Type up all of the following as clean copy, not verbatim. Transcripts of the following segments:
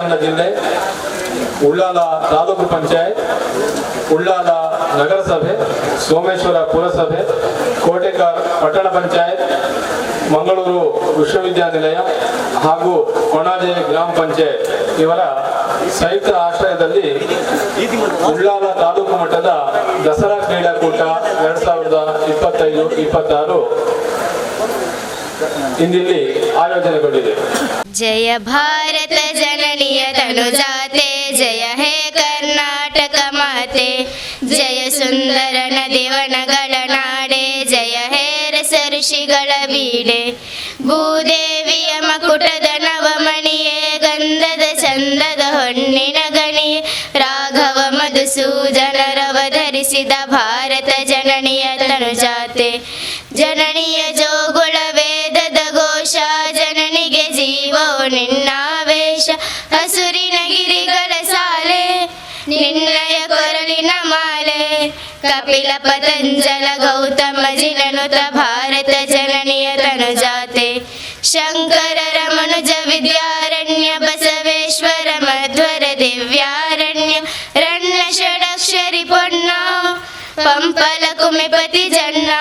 ಉತ್ತರಾಖಂಡ ಜಿಲ್ಲೆ, ಉಳ್ಳಾಲ ತಾಲೂಕು ಪಂಚಾಯತ್, ಉಳ್ಳಾಲ ನಗರಸಭೆ, ಸೋಮೇಶ್ವರ ಪುರಸಭೆ, ಕೋಟೆಕಾರ್ ಪಟ್ಟಣ ಪಂಚಾಯತ್, ಮಂಗಳೂರು ವಿಶ್ವವಿದ್ಯಾನಿಲಯ ಹಾಗೂ ಕೊಣಾಜೆ ಗ್ರಾಮ ಪಂಚಾಯತ್ ಇವರ ಸಂಯುಕ್ತ ಆಶ್ರಯದಲ್ಲಿ ಉಳ್ಳಾಲ ತಾಲೂಕು ಮಟ್ಟದ ದಸರಾ ಕ್ರೀಡಾಕೂಟ 2025-26 ಇಂದಿಲ್ಲಿ ಆಯೋಜನೆಗೊಂಡಿದೆ. ಜಯ ಭಾರತ ಜನನಿಯ ತನುಜಾತೆ, ಜಯ ಹೇ ಕರ್ನಾಟಕ ಮಾತೆ, ಜಯ ಸುಂದರ ನದಿವನಗಳ ನಾಡೆ, ಜಯ ಹೇ ರಸ ಋಷಿಗಳ ಬೀಡೆ, ಭೂದೇವಿಯ ಮಕುಟದ ನವಮಣಿಯೇ, ಗಂಧದ ಚಂದದ ಹೊನ್ನಿನ ಗಣಿಯೇ, ರಾಘವ ಮಧುಸೂದನರವಧರಿಸಿದ ಭಾರತ ಜನನಿಯ ತನುಜಾತೆ, ಜನನಿಯ ಜೋಗುಳ ವೇದದ ಘೋಷ, ಜನನಿಗೆ ಜೀವವು ನಿನ್ನಾವೇಶ, ಹಸುರಿನ ಗಿರಿಗಳ ಸಾಲೆ, ನಿನ್ನಯ ಕೊರಳಿನ ಮಾಲೆ, ಕಪಿಲ ಪತಂಜಲ ಗೌತಮ ಜಿನನುತ ಭಾರತ ಜನನಿಯ ತನುಜಾತೆ, ಶಂಕರರ ಮನುಜ ವಿದ್ಯಾರಣ್ಯ, ಬಸವೇಶ್ವರ ಮಧ್ವರ ದಿವ್ಯಾರಣ್ಯ, ರಣ್ಣ ಷಡಕ್ಷರಿ ಪೊನ್ನ, ಪಂಪಲ ಕುಮಿಪತಿ ಜನ್ನ,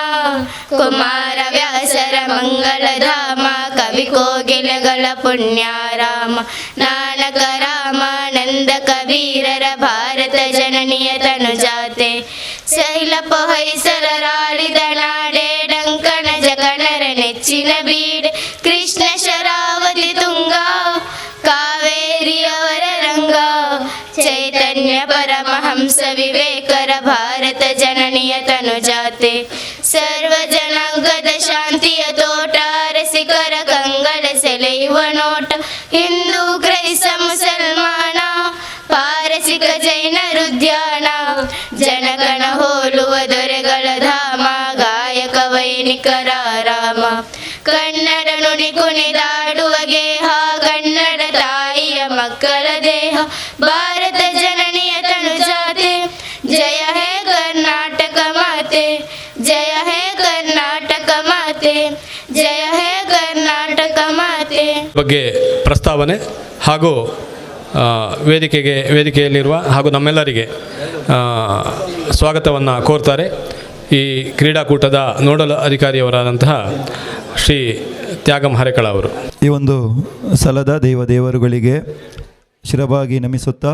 ಕುಮಾರ ವ್ಯಾಸರ ಮಂಗಳಧಾಮ, ಕವಿ ಕೋಗಿಲೆಗಳ ಪುಣ್ಯಾರಾಮ, ನಾನಕ ರಾಮಾನಂದ ಕಬೀರರ ಭಾರತ ಜನನಿಯ ತನುಜಾತೆ, ಶೈಲಪ ಹೊಯ್ಸಳರಾಳಿದ ನಾಡೆ, ಡಂಕಣ ಜಗಣರ ನೆಚ್ಚಿನ ಬೀಡೆ, ಕೃಷ್ಣ ಶರಾವತಿ ತುಂಗ, ಕಾವೇರಿಯವರ ರಂಗ, ಚೈತನ್ಯ ಪರಮಹಂಸ ವಿವೇಕರ ಭಾರತ ಜನನಿಯ ತನುಜಾತೆ, ಸರ್ವ ಜನಾಂಗದ ಶಾಂತಿಯ ತೋಟ, ರಸಿಕರ ಕಂಗಳ ಸೆಳೆಯುವ ನೋಟ, ಹಿಂದೂ ಕ್ರೈಸ್ತ ಮುಸಲ್ಮಾನ, ಪಾರಸಿಕ ಜೈನರು ಧ್ಯಾನ, ಜನಗಣ ಹೋಲುವ ದೊರೆಗಳ ಧಾಮ, ಗಾಯಕ ವೈನಿಕರ ರಾಮ, ಕನ್ನಡ ನುಡಿ ಕುಣಿದಾಡುವ ಗೇಹ, ಕನ್ನಡ ತಾಯಿಯ ಮಕ್ಕಳ ದೇಹ, ಭಾರತ ಜನನಿಯ ತನುಜಾತೆ, ಜಯ ಹೇ ಕರ್ನಾಟಕ ಮಾತೆ, ಜಯ ಹೇ ಕರ್ನಾಟಕ ಮಾತೆ, ಜಯ ಹೇ ಕರ್ನಾಟಕ ಮಾತೆ. ಬಗ್ಗೆ ಪ್ರಸ್ತಾವನೆ ಹಾಗೂ ವೇದಿಕೆಯಲ್ಲಿರುವ ಹಾಗೂ ನಮ್ಮೆಲ್ಲರಿಗೆ ಸ್ವಾಗತವನ್ನು ಕೋರ್ತಾರೆ ಈ ಕ್ರೀಡಾಕೂಟದ ನೋಡಲ್ ಅಧಿಕಾರಿಯವರಾದಂತಹ ಶ್ರೀ ತ್ಯಾಗಂ ಹರೇಕಳ ಅವರು. ಈ ಒಂದು ಸಲದ ದೇವರುಗಳಿಗೆ ಶಿರಬಾಗಿ ನಮಿಸುತ್ತಾ,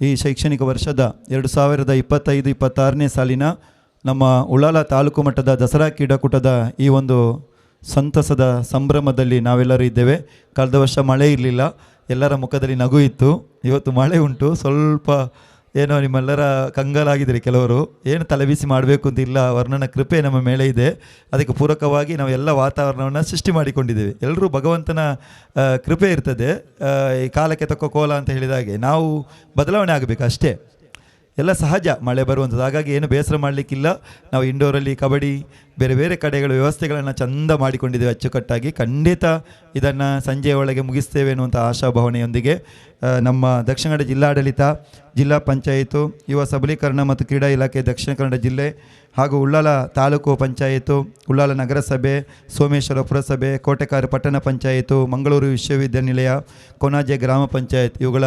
ಈ ಶೈಕ್ಷಣಿಕ ವರ್ಷದ 2025-26ನೇ ಸಾಲಿನ ನಮ್ಮ ಉಳ್ಳಾಲ ತಾಲೂಕು ಮಟ್ಟದ ದಸರಾ ಕ್ರೀಡಾಕೂಟದ ಈ ಒಂದು ಸಂತಸದ ಸಂಭ್ರಮದಲ್ಲಿ ನಾವೆಲ್ಲರೂ ಇದ್ದೇವೆ. ಕಳೆದ ವರ್ಷ ಮಳೆ ಇರಲಿಲ್ಲ, ಎಲ್ಲರ ಮುಖದಲ್ಲಿ ನಗು ಇತ್ತು. ಇವತ್ತು ಮಳೆ ಉಂಟು, ಸ್ವಲ್ಪ ಏನೋ ನಿಮ್ಮೆಲ್ಲರ ಕಂಗಾಲಾಗಿದ್ದೀರಿ ಕೆಲವರು, ಏನು ತಲೆಬಿಸಿ ಮಾಡಬೇಕು ಅಂತಿಲ್ಲ, ವರ್ಣನ ಕೃಪೆ ನಮ್ಮ ಮೇಲೆ ಇದೆ. ಅದಕ್ಕೆ ಪೂರಕವಾಗಿ ನಾವು ಎಲ್ಲ ವಾತಾವರಣವನ್ನು ಸೃಷ್ಟಿ ಮಾಡಿಕೊಂಡಿದ್ದೇವೆ. ಎಲ್ಲರೂ ಭಗವಂತನ ಕೃಪೆ ಇರ್ತದೆ. ಈ ಕಾಲಕ್ಕೆ ತಕ್ಕ ಕೋಲ ಅಂತ ಹೇಳಿದ ಹಾಗೆ ನಾವು ಬದಲಾವಣೆ ಆಗಬೇಕು ಅಷ್ಟೇ, ಎಲ್ಲ ಸಹಜ ಮಳೆ ಬರುವಂಥದ್ದು. ಹಾಗಾಗಿ ಏನು ಬೇಸರ ಮಾಡಲಿಕ್ಕಿಲ್ಲ. ನಾವು ಇಂಡೋರಲ್ಲಿ ಕಬಡ್ಡಿ ಬೇರೆ ಬೇರೆ ಕಡೆಗಳ ವ್ಯವಸ್ಥೆಗಳನ್ನು ಚೆಂದ ಮಾಡಿಕೊಂಡಿದ್ದೇವೆ ಅಚ್ಚುಕಟ್ಟಾಗಿ. ಖಂಡಿತ ಇದನ್ನು ಸಂಜೆಯ ಒಳಗೆ ಮುಗಿಸ್ತೇವೆ ಅನ್ನುವಂಥ ಆಶಾಭಾವನೆಯೊಂದಿಗೆ ನಮ್ಮ ದಕ್ಷಿಣ ಕನ್ನಡ ಜಿಲ್ಲಾಡಳಿತ, ಜಿಲ್ಲಾ ಪಂಚಾಯಿತು, ಯುವ ಸಬಲೀಕರಣ ಮತ್ತು ಕ್ರೀಡಾ ಇಲಾಖೆ ದಕ್ಷಿಣ ಕನ್ನಡ ಜಿಲ್ಲೆ ಹಾಗೂ ಉಳ್ಳಾಲ ತಾಲೂಕು ಪಂಚಾಯಿತು, ಉಳ್ಳಾಲ ನಗರಸಭೆ, ಸೋಮೇಶ್ವರ ಪುರಸಭೆ, ಕೋಟೆಕಾರ ಪಟ್ಟಣ ಪಂಚಾಯಿತು, ಮಂಗಳೂರು ವಿಶ್ವವಿದ್ಯಾನಿಲಯ, ಕೊಣಾಜೆ ಗ್ರಾಮ ಪಂಚಾಯತ್ ಇವುಗಳ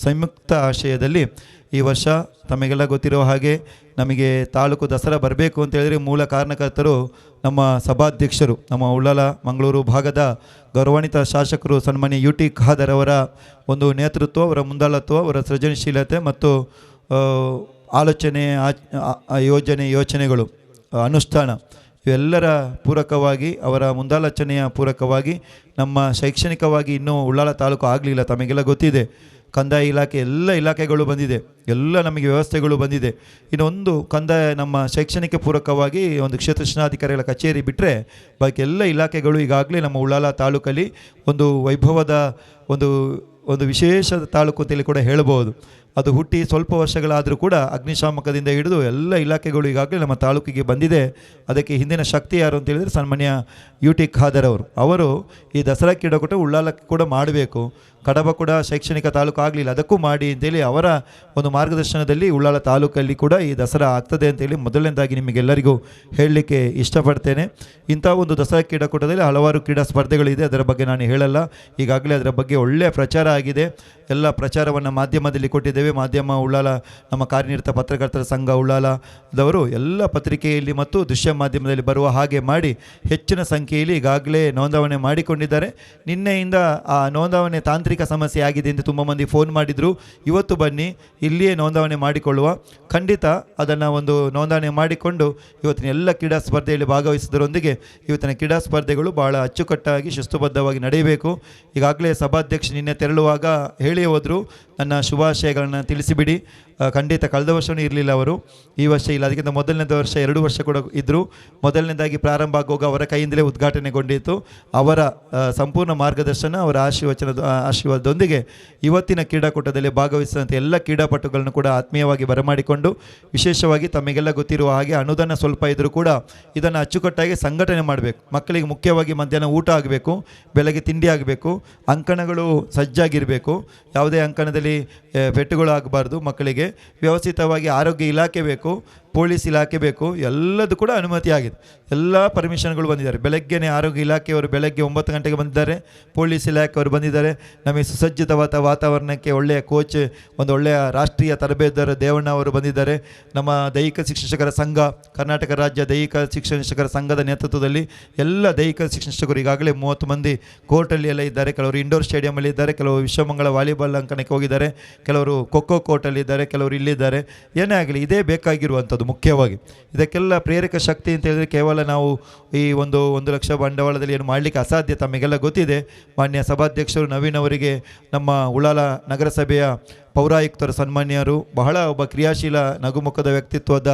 ಸಂಯುಕ್ತ ಆಶಯದಲ್ಲಿ ಈ ವರ್ಷ ತಮಗೆಲ್ಲ ಗೊತ್ತಿರೋ ಹಾಗೆ ನಮಗೆ ತಾಲೂಕು ದಸರಾ ಬರಬೇಕು ಅಂತ ಹೇಳಿದರೆ ಮೂಲ ಕಾರಣಕರ್ತರು ನಮ್ಮ ಸಭಾಧ್ಯಕ್ಷರು, ನಮ್ಮ ಉಳ್ಳಾಲ ಮಂಗಳೂರು ಭಾಗದ ಗೌರವಾನ್ವಿತ ಶಾಸಕರು ಸನ್ಮಾನ್ಯ UT ಖಾದರ್ ಅವರ ಒಂದು ನೇತೃತ್ವ, ಅವರ ಮುಂದಾಳತ್ವ, ಅವರ ಸೃಜನಶೀಲತೆ ಮತ್ತು ಆಲೋಚನೆ, ಯೋಚನೆಗಳು, ಅನುಷ್ಠಾನ ಇವೆಲ್ಲರ ಪೂರಕವಾಗಿ, ಅವರ ಮುಂದಾಲೋಚನೆಯ ಪೂರಕವಾಗಿ ನಮ್ಮ ಶೈಕ್ಷಣಿಕವಾಗಿ ಇನ್ನೂ ಉಳ್ಳಾಲ ತಾಲೂಕು ಆಗಲಿಲ್ಲ. ತಮಗೆಲ್ಲ ಗೊತ್ತಿದೆ, ಕಂದಾಯ ಇಲಾಖೆ ಎಲ್ಲ ಇಲಾಖೆಗಳು ಬಂದಿದೆ, ಎಲ್ಲ ನಮಗೆ ವ್ಯವಸ್ಥೆಗಳು ಬಂದಿದೆ. ಇನ್ನೊಂದು ಕಂದಾಯ ನಮ್ಮ ಶೈಕ್ಷಣಿಕ ಪೂರಕವಾಗಿ ಒಂದು ಕ್ಷೇತ್ರ ಶಿಕ್ಷಣಾಧಿಕಾರಿಗಳ ಕಚೇರಿ ಬಿಟ್ಟರೆ ಬಾಕಿ ಎಲ್ಲ ಇಲಾಖೆಗಳು ಈಗಾಗಲೇ ನಮ್ಮ ಉಳ್ಳಾಲ ತಾಲೂಕಲ್ಲಿ ಒಂದು ವೈಭವದ ಒಂದು ವಿಶೇಷ ತಾಲೂಕು ಅಂತೇಳಿ ಕೂಡ ಹೇಳ್ಬೋದು. ಅದು ಹುಟ್ಟಿ ಸ್ವಲ್ಪ ವರ್ಷಗಳಾದರೂ ಕೂಡ ಅಗ್ನಿಶಾಮಕದಿಂದ ಹಿಡಿದು ಎಲ್ಲ ಇಲಾಖೆಗಳು ಈಗಾಗಲೇ ನಮ್ಮ ತಾಲೂಕಿಗೆ ಬಂದಿದೆ. ಅದಕ್ಕೆ ಹಿಂದಿನ ಶಕ್ತಿ ಯಾರು ಅಂತ ಹೇಳಿದರೆ ಸನ್ಮಾನ್ಯ UT ಖಾದರ್ ಅವರು ಈ ದಸರಾ ಕ್ರೀಡಾಕೂಟ ಉಳ್ಳಾಲಕ್ಕೆ ಕೂಡ ಮಾಡಬೇಕು. ಕಡಬ ಕೂಡ ಶೈಕ್ಷಣಿಕ ತಾಲೂಕು ಆಗಲಿಲ್ಲ, ಅದಕ್ಕೂ ಮಾಡಿ ಅಂತೇಳಿ ಅವರ ಒಂದು ಮಾರ್ಗದರ್ಶನದಲ್ಲಿ ಉಳ್ಳಾಲ ತಾಲೂಕಲ್ಲಿ ಕೂಡ ಈ ದಸರಾ ಆಗ್ತದೆ ಅಂತೇಳಿ ಮೊದಲನೇದಾಗಿ ನಿಮಗೆಲ್ಲರಿಗೂ ಹೇಳಲಿಕ್ಕೆ ಇಷ್ಟಪಡ್ತೇನೆ. ಇಂಥ ಒಂದು ದಸರಾ ಕ್ರೀಡಾಕೂಟದಲ್ಲಿ ಹಲವಾರು ಕ್ರೀಡಾ ಸ್ಪರ್ಧೆಗಳಿದೆ, ಅದರ ಬಗ್ಗೆ ನಾನು ಹೇಳಲ್ಲ. ಈಗಾಗಲೇ ಅದರ ಬಗ್ಗೆ ಒಳ್ಳೆಯ ಪ್ರಚಾರ ಆಗಿದೆ. ಎಲ್ಲ ಪ್ರಚಾರವನ್ನು ಮಾಧ್ಯಮದಲ್ಲಿ ಕೊಟ್ಟಿದ್ದೇವೆ. ಮಾಧ್ಯಮ ಉಳ್ಳಾಲ, ನಮ್ಮ ಕಾರ್ಯನಿರತ ಪತ್ರಕರ್ತರ ಸಂಘ ಉಳ್ಳಾಲದವರು ಎಲ್ಲ ಪತ್ರಿಕೆಯಲ್ಲಿ ಮತ್ತು ದೃಶ್ಯ ಮಾಧ್ಯಮದಲ್ಲಿ ಬರುವ ಹಾಗೆ ಮಾಡಿ ಹೆಚ್ಚಿನ ಸಂಖ್ಯೆಯಲ್ಲಿ ಈಗಾಗಲೇ ನೋಂದಣಿ ಮಾಡಿಕೊಂಡಿದ್ದಾರೆ. ನಿನ್ನೆಯಿಂದ ಆ ನೋಂದಣಿ ತಾಂತ್ರಿಕ ಸಮಸ್ಯೆ ಆಗಿದೆ ಎಂದು ತುಂಬ ಮಂದಿ ಫೋನ್ ಮಾಡಿದರು. ಇವತ್ತು ಬನ್ನಿ, ಇಲ್ಲಿಯೇ ನೋಂದಣಿ ಮಾಡಿಕೊಳ್ಳುವ. ಖಂಡಿತ ಅದನ್ನು ಒಂದು ನೋಂದಣಿ ಮಾಡಿಕೊಂಡು ಇವತ್ತಿನ ಎಲ್ಲ ಕ್ರೀಡಾ ಸ್ಪರ್ಧೆಯಲ್ಲಿ ಭಾಗವಹಿಸುವುದರೊಂದಿಗೆ ಇವತ್ತಿನ ಕ್ರೀಡಾ ಸ್ಪರ್ಧೆಗಳು ಭಾಳ ಅಚ್ಚುಕಟ್ಟಾಗಿ ಶಿಸ್ತುಬದ್ಧವಾಗಿ ನಡೆಯಬೇಕು. ಈಗಾಗಲೇ ಸಭಾಧ್ಯಕ್ಷ ನಿನ್ನೆ ತೆರಳುವಾಗ ಹೇಳಿ ಹೋದರು, ನನ್ನ ಶುಭಾಶಯಗಳನ್ನು ತಿಳಿಸಿಬಿಡಿ. ಖಂಡಿತ ಕಳೆದ ವರ್ಷವೂ ಇರಲಿಲ್ಲ ಅವರು, ಈ ವರ್ಷ ಇಲ್ಲ. ಅದಕ್ಕಿಂತ ಮೊದಲನೇದ ವರ್ಷ 2 ವರ್ಷ ಕೂಡ ಇದ್ದರು. ಮೊದಲನೇದಾಗಿ ಪ್ರಾರಂಭ ಆಗುವಾಗ ಅವರ ಕೈಯಿಂದಲೇ ಉದ್ಘಾಟನೆಗೊಂಡಿತ್ತು. ಅವರ ಸಂಪೂರ್ಣ ಮಾರ್ಗದರ್ಶನ, ಅವರ ಆಶೀರ್ವಾದದೊಂದಿಗೆ ಇವತ್ತಿನ ಕ್ರೀಡಾಕೂಟದಲ್ಲಿ ಭಾಗವಹಿಸಿದಂಥ ಎಲ್ಲ ಕ್ರೀಡಾಪಟುಗಳನ್ನು ಕೂಡ ಆತ್ಮೀಯವಾಗಿ ಬರಮಾಡಿಕೊಂಡು, ವಿಶೇಷವಾಗಿ ತಮಗೆಲ್ಲ ಗೊತ್ತಿರುವ ಹಾಗೆ ಅನುದಾನ ಸ್ವಲ್ಪ ಇದ್ದರೂ ಕೂಡ ಇದನ್ನು ಅಚ್ಚುಕಟ್ಟಾಗಿ ಸಂಘಟನೆ ಮಾಡಬೇಕು. ಮಕ್ಕಳಿಗೆ ಮುಖ್ಯವಾಗಿ ಮಧ್ಯಾಹ್ನ ಊಟ ಆಗಬೇಕು, ಬೆಳಗ್ಗೆ ತಿಂಡಿ ಆಗಬೇಕು, ಅಂಕಣಗಳು ಸಜ್ಜಾಗಿರಬೇಕು, ಯಾವುದೇ ಅಂಕಣದಲ್ಲಿ ಪೆಟ್ಟುಗಳು ಆಗಬಾರ್ದು. ಮಕ್ಕಳಿಗೆ ವ್ಯವಸ್ಥಿತವಾಗಿ ಆರೋಗ್ಯ ಇಲಾಖೆ ಬೇಕು, ಪೊಲೀಸ್ ಇಲಾಖೆ ಬೇಕು, ಎಲ್ಲದೂ ಕೂಡ ಅನುಮತಿ ಆಗಿದೆ. ಎಲ್ಲ ಪರ್ಮಿಷನ್ಗಳು ಬಂದಿದ್ದಾರೆ. ಬೆಳಗ್ಗೆನೇ ಆರೋಗ್ಯ ಇಲಾಖೆಯವರು ಬೆಳಗ್ಗೆ 9 ಗಂಟೆಗೆ ಬಂದಿದ್ದಾರೆ, ಪೊಲೀಸ್ ಇಲಾಖೆಯವರು ಬಂದಿದ್ದಾರೆ. ನಮಗೆ ಸುಸಜ್ಜಿತವಾದ ವಾತಾವರಣಕ್ಕೆ ಒಳ್ಳೆಯ ಕೋಚ್, ಒಂದು ಒಳ್ಳೆಯ ರಾಷ್ಟ್ರೀಯ ತರಬೇತುದಾರ ದೇವಣ್ಣ ಅವರು ಬಂದಿದ್ದಾರೆ. ನಮ್ಮ ದೈಹಿಕ ಶಿಕ್ಷಕರ ಸಂಘ, ಕರ್ನಾಟಕ ರಾಜ್ಯ ದೈಹಿಕ ಶಿಕ್ಷಕರ ಸಂಘದ ನೇತೃತ್ವದಲ್ಲಿ ಎಲ್ಲ ದೈಹಿಕ ಶಿಕ್ಷಕರು ಈಗಾಗಲೇ 30 ಮಂದಿ ಕೋರ್ಟಲ್ಲಿ ಎಲ್ಲ ಇದ್ದಾರೆ. ಕೆಲವರು ಇಂಡೋರ್ ಸ್ಟೇಡಿಯಮಲ್ಲಿ ಇದ್ದಾರೆ, ಕೆಲವರು ವಿಶ್ವಮಂಗಳ ವಾಲಿಬಾಲ್ ಅಂಕಣಕ್ಕೆ ಹೋಗಿದ್ದಾರೆ, ಕೆಲವರು ಖೋಖೋ ಕೋರ್ಟಲ್ಲಿ ಇದ್ದಾರೆ, ಕೆಲವರು ಇಲ್ಲಿದ್ದಾರೆ. ಏನೇ ಆಗಲಿ ಇದೇ ಬೇಕಾಗಿರುವಂಥದ್ದು. ಮುಖ್ಯವಾಗಿ ಇದಕ್ಕೆಲ್ಲ ಪ್ರೇರಕ ಶಕ್ತಿ ಅಂತ ಹೇಳಿದರೆ ಕೇವಲ ನಾವು ಈ 1 ಲಕ್ಷ ಬಂಡವಾಳದಲ್ಲಿ ಏನು ಮಾಡಲಿಕ್ಕೆ ಅಸಾಧ್ಯ. ತಮಗೆಲ್ಲ ಗೊತ್ತಿದೆ. ಮಾನ್ಯ ಸಭಾಧ್ಯಕ್ಷರು ನವೀನ್ ಅವರಿಗೆ ನಮ್ಮ ಉಳ್ಳಾಲ ನಗರಸಭೆಯ ಪೌರಾಯುಕ್ತರು ಸನ್ಮಾನ್ಯರು, ಬಹಳ ಒಬ್ಬ ಕ್ರಿಯಾಶೀಲ ನಗುಮುಖದ ವ್ಯಕ್ತಿತ್ವದ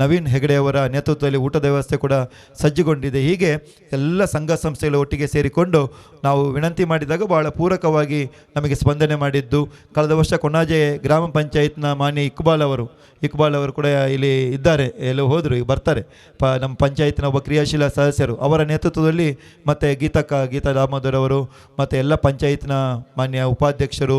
ನವೀನ್ ಹೆಗಡೆಯವರ ನೇತೃತ್ವದಲ್ಲಿ ಊಟದ ವ್ಯವಸ್ಥೆ ಕೂಡ ಸಜ್ಜುಗೊಂಡಿದೆ. ಹೀಗೆ ಎಲ್ಲ ಸಂಘ ಸಂಸ್ಥೆಗಳು ಒಟ್ಟಿಗೆ ಸೇರಿಕೊಂಡು ನಾವು ವಿನಂತಿ ಮಾಡಿದಾಗ ಬಹಳ ಪೂರಕವಾಗಿ ನಮಗೆ ಸ್ಪಂದನೆ ಮಾಡಿದ್ದು. ಕಳೆದ ವರ್ಷ ಕೊಣಾಜೆ ಗ್ರಾಮ ಪಂಚಾಯತ್ನ ಮಾನ್ಯ ಇಕ್ಬಾಲ್ ಅವರು ಕೂಡ ಇಲ್ಲಿ ಇದ್ದಾರೆ, ಎಲ್ಲೋ ಹೋದರು, ಈಗ ಬರ್ತಾರೆ. ನಮ್ಮ ಪಂಚಾಯತ್ನ ಒಬ್ಬ ಕ್ರಿಯಾಶೀಲ ಸದಸ್ಯರು ಅವರ ನೇತೃತ್ವದಲ್ಲಿ, ಮತ್ತು ಗೀತಾ ದಾಮೋದರ್ ಅವರು, ಮತ್ತು ಎಲ್ಲ ಪಂಚಾಯತ್ನ ಮಾನ್ಯ ಉಪಾಧ್ಯಕ್ಷರು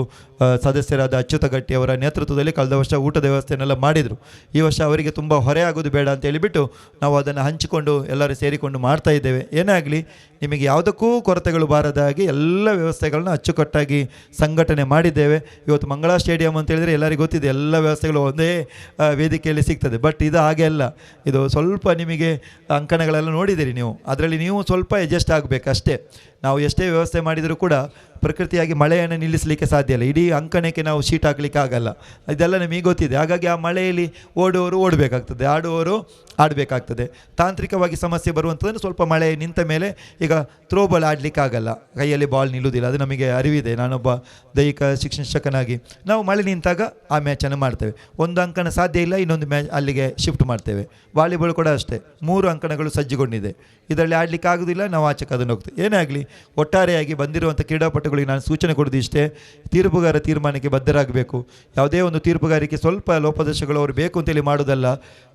ಸದಸ್ಯರಾದ ಅಚ್ಯುತ ಗಟ್ಟಿ ಅವರ ನೇತೃತ್ವದಲ್ಲಿ ಕಳೆದ ವರ್ಷ ಊಟದ ವ್ಯವಸ್ಥೆಯನ್ನೆಲ್ಲ ಮಾಡಿದರು. ಈ ವರ್ಷ ಅವರಿಗೆ ತುಂಬ ಹೊರೆ ಆಗೋದು ಬೇಡ ಅಂತ ಹೇಳಿಬಿಟ್ಟು ನಾವು ಅದನ್ನು ಹಂಚಿಕೊಂಡು ಎಲ್ಲರೂ ಸೇರಿಕೊಂಡು ಮಾಡ್ತಾ ಇದ್ದೇವೆ. ಏನೇ ಆಗಲಿ ನಿಮಗೆ ಯಾವುದಕ್ಕೂ ಕೊರತೆಗಳು ಬಾರದಾಗಿ ಎಲ್ಲ ವ್ಯವಸ್ಥೆಗಳನ್ನ ಅಚ್ಚುಕಟ್ಟಾಗಿ ಸಂಘಟನೆ ಮಾಡಿದ್ದೇವೆ. ಇವತ್ತು ಮಂಗಳಾ ಸ್ಟೇಡಿಯಂ ಅಂತ ಹೇಳಿದರೆ ಎಲ್ಲರಿಗೂ ಗೊತ್ತಿದೆ, ಎಲ್ಲ ವ್ಯವಸ್ಥೆಗಳು ಒಂದೇ ವೇದಿಕೆಯಲ್ಲಿ ಸಿಗ್ತದೆ. ಬಟ್ ಇದು ಹಾಗೆ ಅಲ್ಲ. ಇದು ಸ್ವಲ್ಪ ನಿಮಗೆ ಅಂಕಣಗಳೆಲ್ಲ ನೋಡಿದ್ದೀರಿ ನೀವು, ಅದರಲ್ಲಿ ನೀವು ಸ್ವಲ್ಪ ಅಡ್ಜಸ್ಟ್ ಆಗಬೇಕಷ್ಟೇ. ನಾವು ಎಷ್ಟೇ ವ್ಯವಸ್ಥೆ ಮಾಡಿದರೂ ಕೂಡ ಪ್ರಕೃತಿಯಾಗಿ ಮಳೆಯನ್ನು ನಿಲ್ಲಿಸಲಿಕ್ಕೆ ಸಾಧ್ಯ ಇಲ್ಲ. ಇಡೀ ಅಂಕಣಕ್ಕೆ ನಾವು ಶೀಟ್ ಹಾಕಲಿಕ್ಕೆ ಆಗಲ್ಲ, ಇದೆಲ್ಲ ನಮಗೆ ಗೊತ್ತಿದೆ. ಹಾಗಾಗಿ ಆ ಮಳೆಯಲ್ಲಿ ಓಡುವವರು ಓಡಬೇಕಾಗ್ತದೆ, ಆಡುವವರು ಆಡಬೇಕಾಗ್ತದೆ. ತಾಂತ್ರಿಕವಾಗಿ ಸಮಸ್ಯೆ ಬರುವಂಥದ್ದನ್ನು ಸ್ವಲ್ಪ ಮಳೆ ನಿಂತ ಮೇಲೆ ಈಗ ಥ್ರೋಬಾಲ್ ಆಡಲಿಕ್ಕೆ ಆಗಲ್ಲ, ಕೈಯಲ್ಲಿ ಬಾಲ್ ನಿಲ್ಲುವುದಿಲ್ಲ, ಅದು ನಮಗೆ ಅರಿವಿದೆ. ನಾನೊಬ್ಬ ದೈಹಿಕ ಶಿಕ್ಷಕನಾಗಿ ನಾವು ಮಳೆ ನಿಂತಾಗ ಆ ಮ್ಯಾಚನ್ನು ಮಾಡ್ತೇವೆ. ಒಂದು ಅಂಕಣ ಸಾಧ್ಯ ಇಲ್ಲ, ಇನ್ನೊಂದು ಮ್ಯಾಚ್ ಅಲ್ಲಿಗೆ ಶಿಫ್ಟ್ ಮಾಡ್ತೇವೆ. ವಾಲಿಬಾಲ್ ಕೂಡ ಅಷ್ಟೇ, 3 ಅಂಕಣಗಳು ಸಜ್ಜುಗೊಂಡಿದೆ, ಇದರಲ್ಲಿ ಆಡಲಿಕ್ಕೆ ಆಗೋದಿಲ್ಲ, ನಾವು ಆಚೆಗೆ ಅದನ್ನು ಹೋಗ್ತೇವೆ. ಏನೇ ಆಗಲಿ ಒಟ್ಟಾರೆಯಾಗಿ ಬಂದಿರುವಂಥ ಕ್ರೀಡಾಪಟುಗಳಿಗೆ ನಾನು ಸೂಚನೆ ಕೊಡೋದು ಇಷ್ಟೇ, ತೀರ್ಪುಗಾರ ತೀರ್ಮಾನಕ್ಕೆ ಬದ್ಧರಾಗಬೇಕು. ಯಾವುದೇ ಒಂದು ತೀರ್ಪುಗಾರಿಕೆ ಸ್ವಲ್ಪ ಲೋಪದೋಷಗಳು ಅವರು ಬೇಕು ಅಂತೇಳಿ ಮಾಡೋದಲ್ಲ.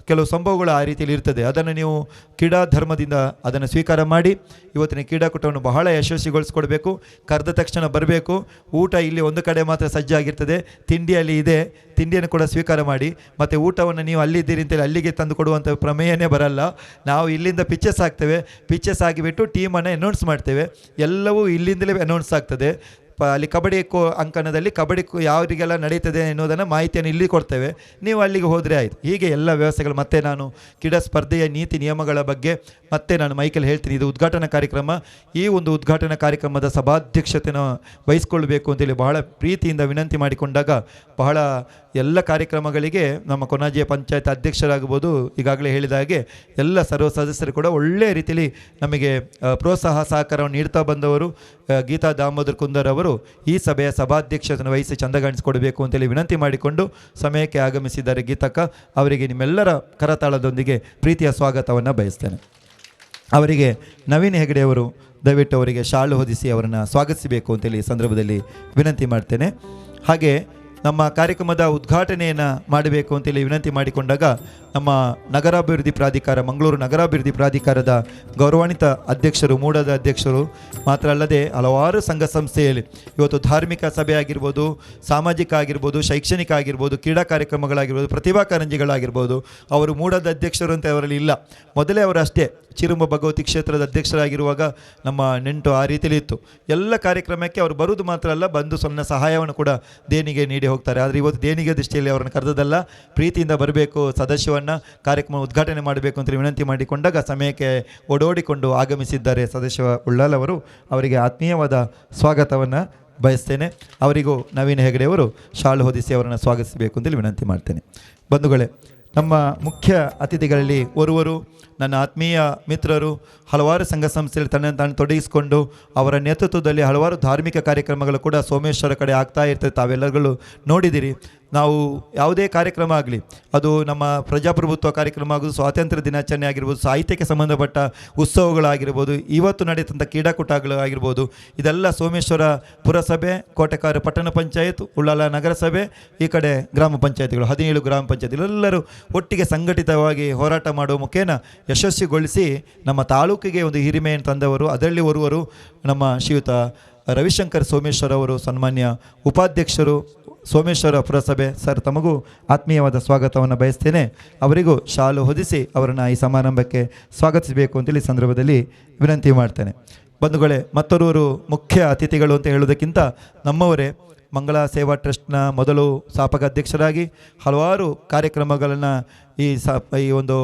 ಕೆಲವು ಸಂಭವಗಳು ಆ ರೀತಿಯಲ್ಲಿ ಇರ್ತದೆ, ಅದನ್ನು ನೀವು ಕ್ರೀಡಾ ಧರ್ಮದಿಂದ ಅದನ್ನು ಸ್ವೀಕಾರ ಮಾಡಿ ಇವತ್ತಿನ ಕ್ರೀಡಾಕೂಟವನ್ನು ಬಹಳ ಯಶಸ್ವಿಗೊಳಿಸ್ಕೊಡ್ಬೇಕು. ಕರೆದ ತಕ್ಷಣ ಬರಬೇಕು. ಊಟ ಇಲ್ಲಿ ಒಂದು ಕಡೆ ಮಾತ್ರ ಸಜ್ಜಾಗಿರ್ತದೆ, ತಿಂಡಿಯಲ್ಲಿ ಇದೆ, ತಿಂಡಿಯನ್ನು ಕೂಡ ಸ್ವೀಕಾರ ಮಾಡಿ. ಮತ್ತು ಊಟವನ್ನು ನೀವು ಅಲ್ಲಿದ್ದೀರಿ ಅಂತೇಳಿ ಅಲ್ಲಿಗೆ ತಂದು ಕೊಡುವಂಥ ಪ್ರಮೇಯನೇ ಬರಲ್ಲ. ನಾವು ಇಲ್ಲಿಂದ ಪಿಚ್ಚಸ್ ಹಾಕ್ತೇವೆ, ಪಿಚ್ಚಸ್ ಆಗಿಬಿಟ್ಟು ಟೀಮನ್ನು ಅನೌನ್ಸ್ ಮಾಡ್ತೇವೆ. ಎಲ್ಲವೂ ಇಲ್ಲಿಂದಲೇ ಅನೌನ್ಸ್ ಆಗ್ತದೆ. ಅಲ್ಲಿ ಕಬಡ್ಡಿ ಅಂಕಣದಲ್ಲಿ ಕಬಡ್ಡಿ ಯಾವರಿಗೆಲ್ಲ ನಡೀತದೆ ಎನ್ನುವುದನ್ನು ಮಾಹಿತಿಯನ್ನು ಇಲ್ಲಿ ಕೊಡ್ತೇವೆ, ನೀವು ಅಲ್ಲಿಗೆ ಹೋದರೆ ಆಯಿತು. ಹೀಗೆ ಎಲ್ಲ ವ್ಯವಸ್ಥೆಗಳು. ಮತ್ತು ನಾನು ಕ್ರೀಡಾ ಸ್ಪರ್ಧೆಯ ನೀತಿ ನಿಯಮಗಳ ಬಗ್ಗೆ ಮತ್ತೆ ನಾನು ಮೈಕಲ್ಲಿ ಹೇಳ್ತೀನಿ. ಇದು ಉದ್ಘಾಟನಾ ಕಾರ್ಯಕ್ರಮ. ಈ ಒಂದು ಉದ್ಘಾಟನಾ ಕಾರ್ಯಕ್ರಮದ ಸಭಾಧ್ಯಕ್ಷತೆಯನ್ನು ವಹಿಸ್ಕೊಳ್ಬೇಕು ಅಂತೇಳಿ ಬಹಳ ಪ್ರೀತಿಯಿಂದ ವಿನಂತಿ ಮಾಡಿಕೊಂಡಾಗ ಬಹಳ ಎಲ್ಲ ಕಾರ್ಯಕ್ರಮಗಳಿಗೆ ನಮ್ಮ ಕೊಣಾಜೆ ಪಂಚಾಯತ್ ಅಧ್ಯಕ್ಷರಾಗ್ಬೋದು, ಈಗಾಗಲೇ ಹೇಳಿದ ಹಾಗೆ ಎಲ್ಲ ಸರ್ವ ಸದಸ್ಯರು ಕೂಡ ಒಳ್ಳೆಯ ರೀತಿಯಲ್ಲಿ ನಮಗೆ ಪ್ರೋತ್ಸಾಹ ಸಹಕಾರವನ್ನು ನೀಡ್ತಾ ಬಂದವರು. ಗೀತಾ ದಾಮೋದರ್ ಕುಂದರ್ ಅವರು ಈ ಸಭೆಯ ಸಭಾಧ್ಯಕ್ಷತೆಯನ್ನು ವಹಿಸಿ ಚಂದಗಾಣಿಸಿಕೊಡಬೇಕು ಅಂತೇಳಿ ವಿನಂತಿ ಮಾಡಿಕೊಂಡು ಸಮಯಕ್ಕೆ ಆಗಮಿಸಿದ್ದಾರೆ. ಗೀತಕ್ಕ ಅವರಿಗೆ ನಿಮ್ಮೆಲ್ಲರ ಕರತಾಳದೊಂದಿಗೆ ಪ್ರೀತಿಯ ಸ್ವಾಗತವನ್ನು ಬಯಸ್ತೇನೆ. ಅವರಿಗೆ ನವೀನ್ ಹೆಗಡೆಯವರು ದಯವಿಟ್ಟು ಅವರಿಗೆ ಶಾಲು ಹೊದಿಸಿ ಅವರನ್ನು ಸ್ವಾಗತಿಸಬೇಕು ಅಂತೇಳಿ ಈ ಸಂದರ್ಭದಲ್ಲಿ ವಿನಂತಿ ಮಾಡ್ತೇನೆ. ಹಾಗೆ ನಮ್ಮ ಕಾರ್ಯಕ್ರಮದ ಉದ್ಘಾಟನೆಯನ್ನು ಮಾಡಬೇಕು ಅಂತೇಳಿ ವಿನಂತಿ ಮಾಡಿಕೊಂಡಾಗ ನಮ್ಮ ನಗರಾಭಿವೃದ್ಧಿ ಪ್ರಾಧಿಕಾರ, ಮಂಗಳೂರು ನಗರಾಭಿವೃದ್ಧಿ ಪ್ರಾಧಿಕಾರದ ಗೌರವಾನ್ವಿತ ಅಧ್ಯಕ್ಷರು, ಮೂಡದ ಅಧ್ಯಕ್ಷರು ಮಾತ್ರ ಅಲ್ಲದೆ ಹಲವಾರು ಸಂಘ ಸಂಸ್ಥೆಯಲ್ಲಿ ಇವತ್ತು ಧಾರ್ಮಿಕ ಸಭೆ ಆಗಿರ್ಬೋದು, ಸಾಮಾಜಿಕ ಆಗಿರ್ಬೋದು, ಶೈಕ್ಷಣಿಕ ಆಗಿರ್ಬೋದು, ಕ್ರೀಡಾ ಕಾರ್ಯಕ್ರಮಗಳಾಗಿರ್ಬೋದು, ಪ್ರತಿಭಾ ಕಾರಂಜಿಗಳಾಗಿರ್ಬೋದು, ಅವರು ಮೂಡದ ಅಧ್ಯಕ್ಷರು ಅಂತ ಅವರಲ್ಲಿ ಇಲ್ಲ. ಮೊದಲೇ ಅವರು ಅಷ್ಟೇ ಚಿರುಂಬ ಭಗವತಿ ಕ್ಷೇತ್ರದ ಅಧ್ಯಕ್ಷರಾಗಿರುವಾಗ ನಮ್ಮ ನೆಂಟು ಆ ರೀತಿಯಲ್ಲಿ ಇತ್ತು. ಎಲ್ಲ ಕಾರ್ಯಕ್ರಮಕ್ಕೆ ಅವರು ಬರುವುದು ಮಾತ್ರ ಅಲ್ಲ, ಬಂದು ಸಣ್ಣ ಸಹಾಯವನ್ನು ಕೂಡ ದೇಣಿಗೆ ನೀಡಿ ಹೋಗ್ತಾರೆ. ಆದರೆ ಇವತ್ತು ದೇಣಿಗೆ ದೃಷ್ಟಿಯಲ್ಲಿ ಅವರನ್ನು ಕರೆದದಲ್ಲ, ಪ್ರೀತಿಯಿಂದ ಬರಬೇಕು, ಸದಸ್ಯವನ್ನು ಕಾರ್ಯಕ್ರಮ ಉದ್ಘಾಟನೆ ಮಾಡಬೇಕು ಅಂತೇಳಿ ವಿನಂತಿ ಮಾಡಿಕೊಂಡಾಗ ಸಮಯಕ್ಕೆ ಓಡೋಡಿಕೊಂಡು ಆಗಮಿಸಿದ್ದಾರೆ ಸದಸ್ಯ ಉಳ್ಳಾಲ್ ಅವರು. ಅವರಿಗೆ ಆತ್ಮೀಯವಾದ ಸ್ವಾಗತವನ್ನು ಬಯಸ್ತೇನೆ. ಅವರಿಗೂ ನವೀನ್ ಹೆಗಡೆಯವರು ಶಾಲು ಹೊದಿಸಿ ಅವರನ್ನು ಸ್ವಾಗತಿಸಬೇಕು ಅಂತೇಳಿ ವಿನಂತಿ ಮಾಡ್ತೇನೆ. ಬಂಧುಗಳೇ, ನಮ್ಮ ಮುಖ್ಯ ಅತಿಥಿಗಳಲ್ಲಿ ಓರ್ವರು ನನ್ನ ಆತ್ಮೀಯ ಮಿತ್ರರು, ಹಲವಾರು ಸಂಘ ಸಂಸ್ಥೆಯಲ್ಲಿ ತನ್ನನ್ನು ತಾನು ತೊಡಗಿಸಿಕೊಂಡು ಅವರ ನೇತೃತ್ವದಲ್ಲಿ ಹಲವಾರು ಧಾರ್ಮಿಕ ಕಾರ್ಯಕ್ರಮಗಳು ಕೂಡ ಸೋಮೇಶ್ವರ ಕಡೆ ಆಗ್ತಾ ಇರ್ತದೆ. ತಾವೆಲ್ಲರೂ ನೋಡಿದ್ದೀರಿ. ನಾವು ಯಾವುದೇ ಕಾರ್ಯಕ್ರಮ ಆಗಲಿ, ಅದು ನಮ್ಮ ಪ್ರಜಾಪ್ರಭುತ್ವ ಕಾರ್ಯಕ್ರಮ ಆಗೋದು, ಸ್ವಾತಂತ್ರ್ಯ ದಿನಾಚರಣೆ ಆಗಿರ್ಬೋದು, ಸಾಹಿತ್ಯಕ್ಕೆ ಸಂಬಂಧಪಟ್ಟ ಉತ್ಸವಗಳಾಗಿರ್ಬೋದು, ಇವತ್ತು ನಡೆಯುವಂಥ ಕ್ರೀಡಾಕೂಟಗಳು ಆಗಿರ್ಬೋದು, ಇದೆಲ್ಲ ಸೋಮೇಶ್ವರ ಪುರಸಭೆ, ಕೋಟೆಕಾರ ಪಟ್ಟಣ ಪಂಚಾಯತ್, ಉಳ್ಳಾಲ ನಗರಸಭೆ, ಈ ಕಡೆ ಗ್ರಾಮ ಪಂಚಾಯತ್ಗಳು 17 ಗ್ರಾಮ ಪಂಚಾಯತ್ ಎಲ್ಲರೂ ಒಟ್ಟಿಗೆ ಸಂಘಟಿತವಾಗಿ ಹೋರಾಟ ಮಾಡುವ ಮುಖೇನ ಯಶಸ್ವಿಗೊಳಿಸಿ ನಮ್ಮ ತಾಲೂಕಿಗೆ ಒಂದು ಹಿರಿಮೆಯನ್ನು ತಂದವರು. ಅದರಲ್ಲಿ ಓರ್ವರು ನಮ್ಮ ಶ್ರೀಯುತ ರವಿಶಂಕರ್ ಸೋಮೇಶ್ವರ ಅವರು, ಸನ್ಮಾನ್ಯ ಉಪಾಧ್ಯಕ್ಷರು ಸೋಮೇಶ್ವರ ಪುರಸಭೆ. ಸರ್, ತಮಗೂ ಆತ್ಮೀಯವಾದ ಸ್ವಾಗತವನ್ನು ಬಯಸ್ತೇನೆ. ಅವರಿಗೂ ಶಾಲು ಹೊದಿಸಿ ಅವರನ್ನು ಈ ಸಮಾರಂಭಕ್ಕೆ ಸ್ವಾಗತಿಸಬೇಕು ಅಂತೇಳಿ ಸಂದರ್ಭದಲ್ಲಿ ವಿನಂತಿ ಮಾಡ್ತೇನೆ. ಬಂಧುಗಳೇ, ಮತ್ತೋರ್ವರು ಮುಖ್ಯ ಅತಿಥಿಗಳು ಅಂತ ಹೇಳೋದಕ್ಕಿಂತ ನಮ್ಮವರೇ ಮಂಗಳ ಸೇವಾ ಟ್ರಸ್ಟ್ನ ಮೊದಲು ಸ್ಥಾಪಕ ಅಧ್ಯಕ್ಷರಾಗಿ ಹಲವಾರು ಕಾರ್ಯಕ್ರಮಗಳನ್ನು ಈ ಒಂದು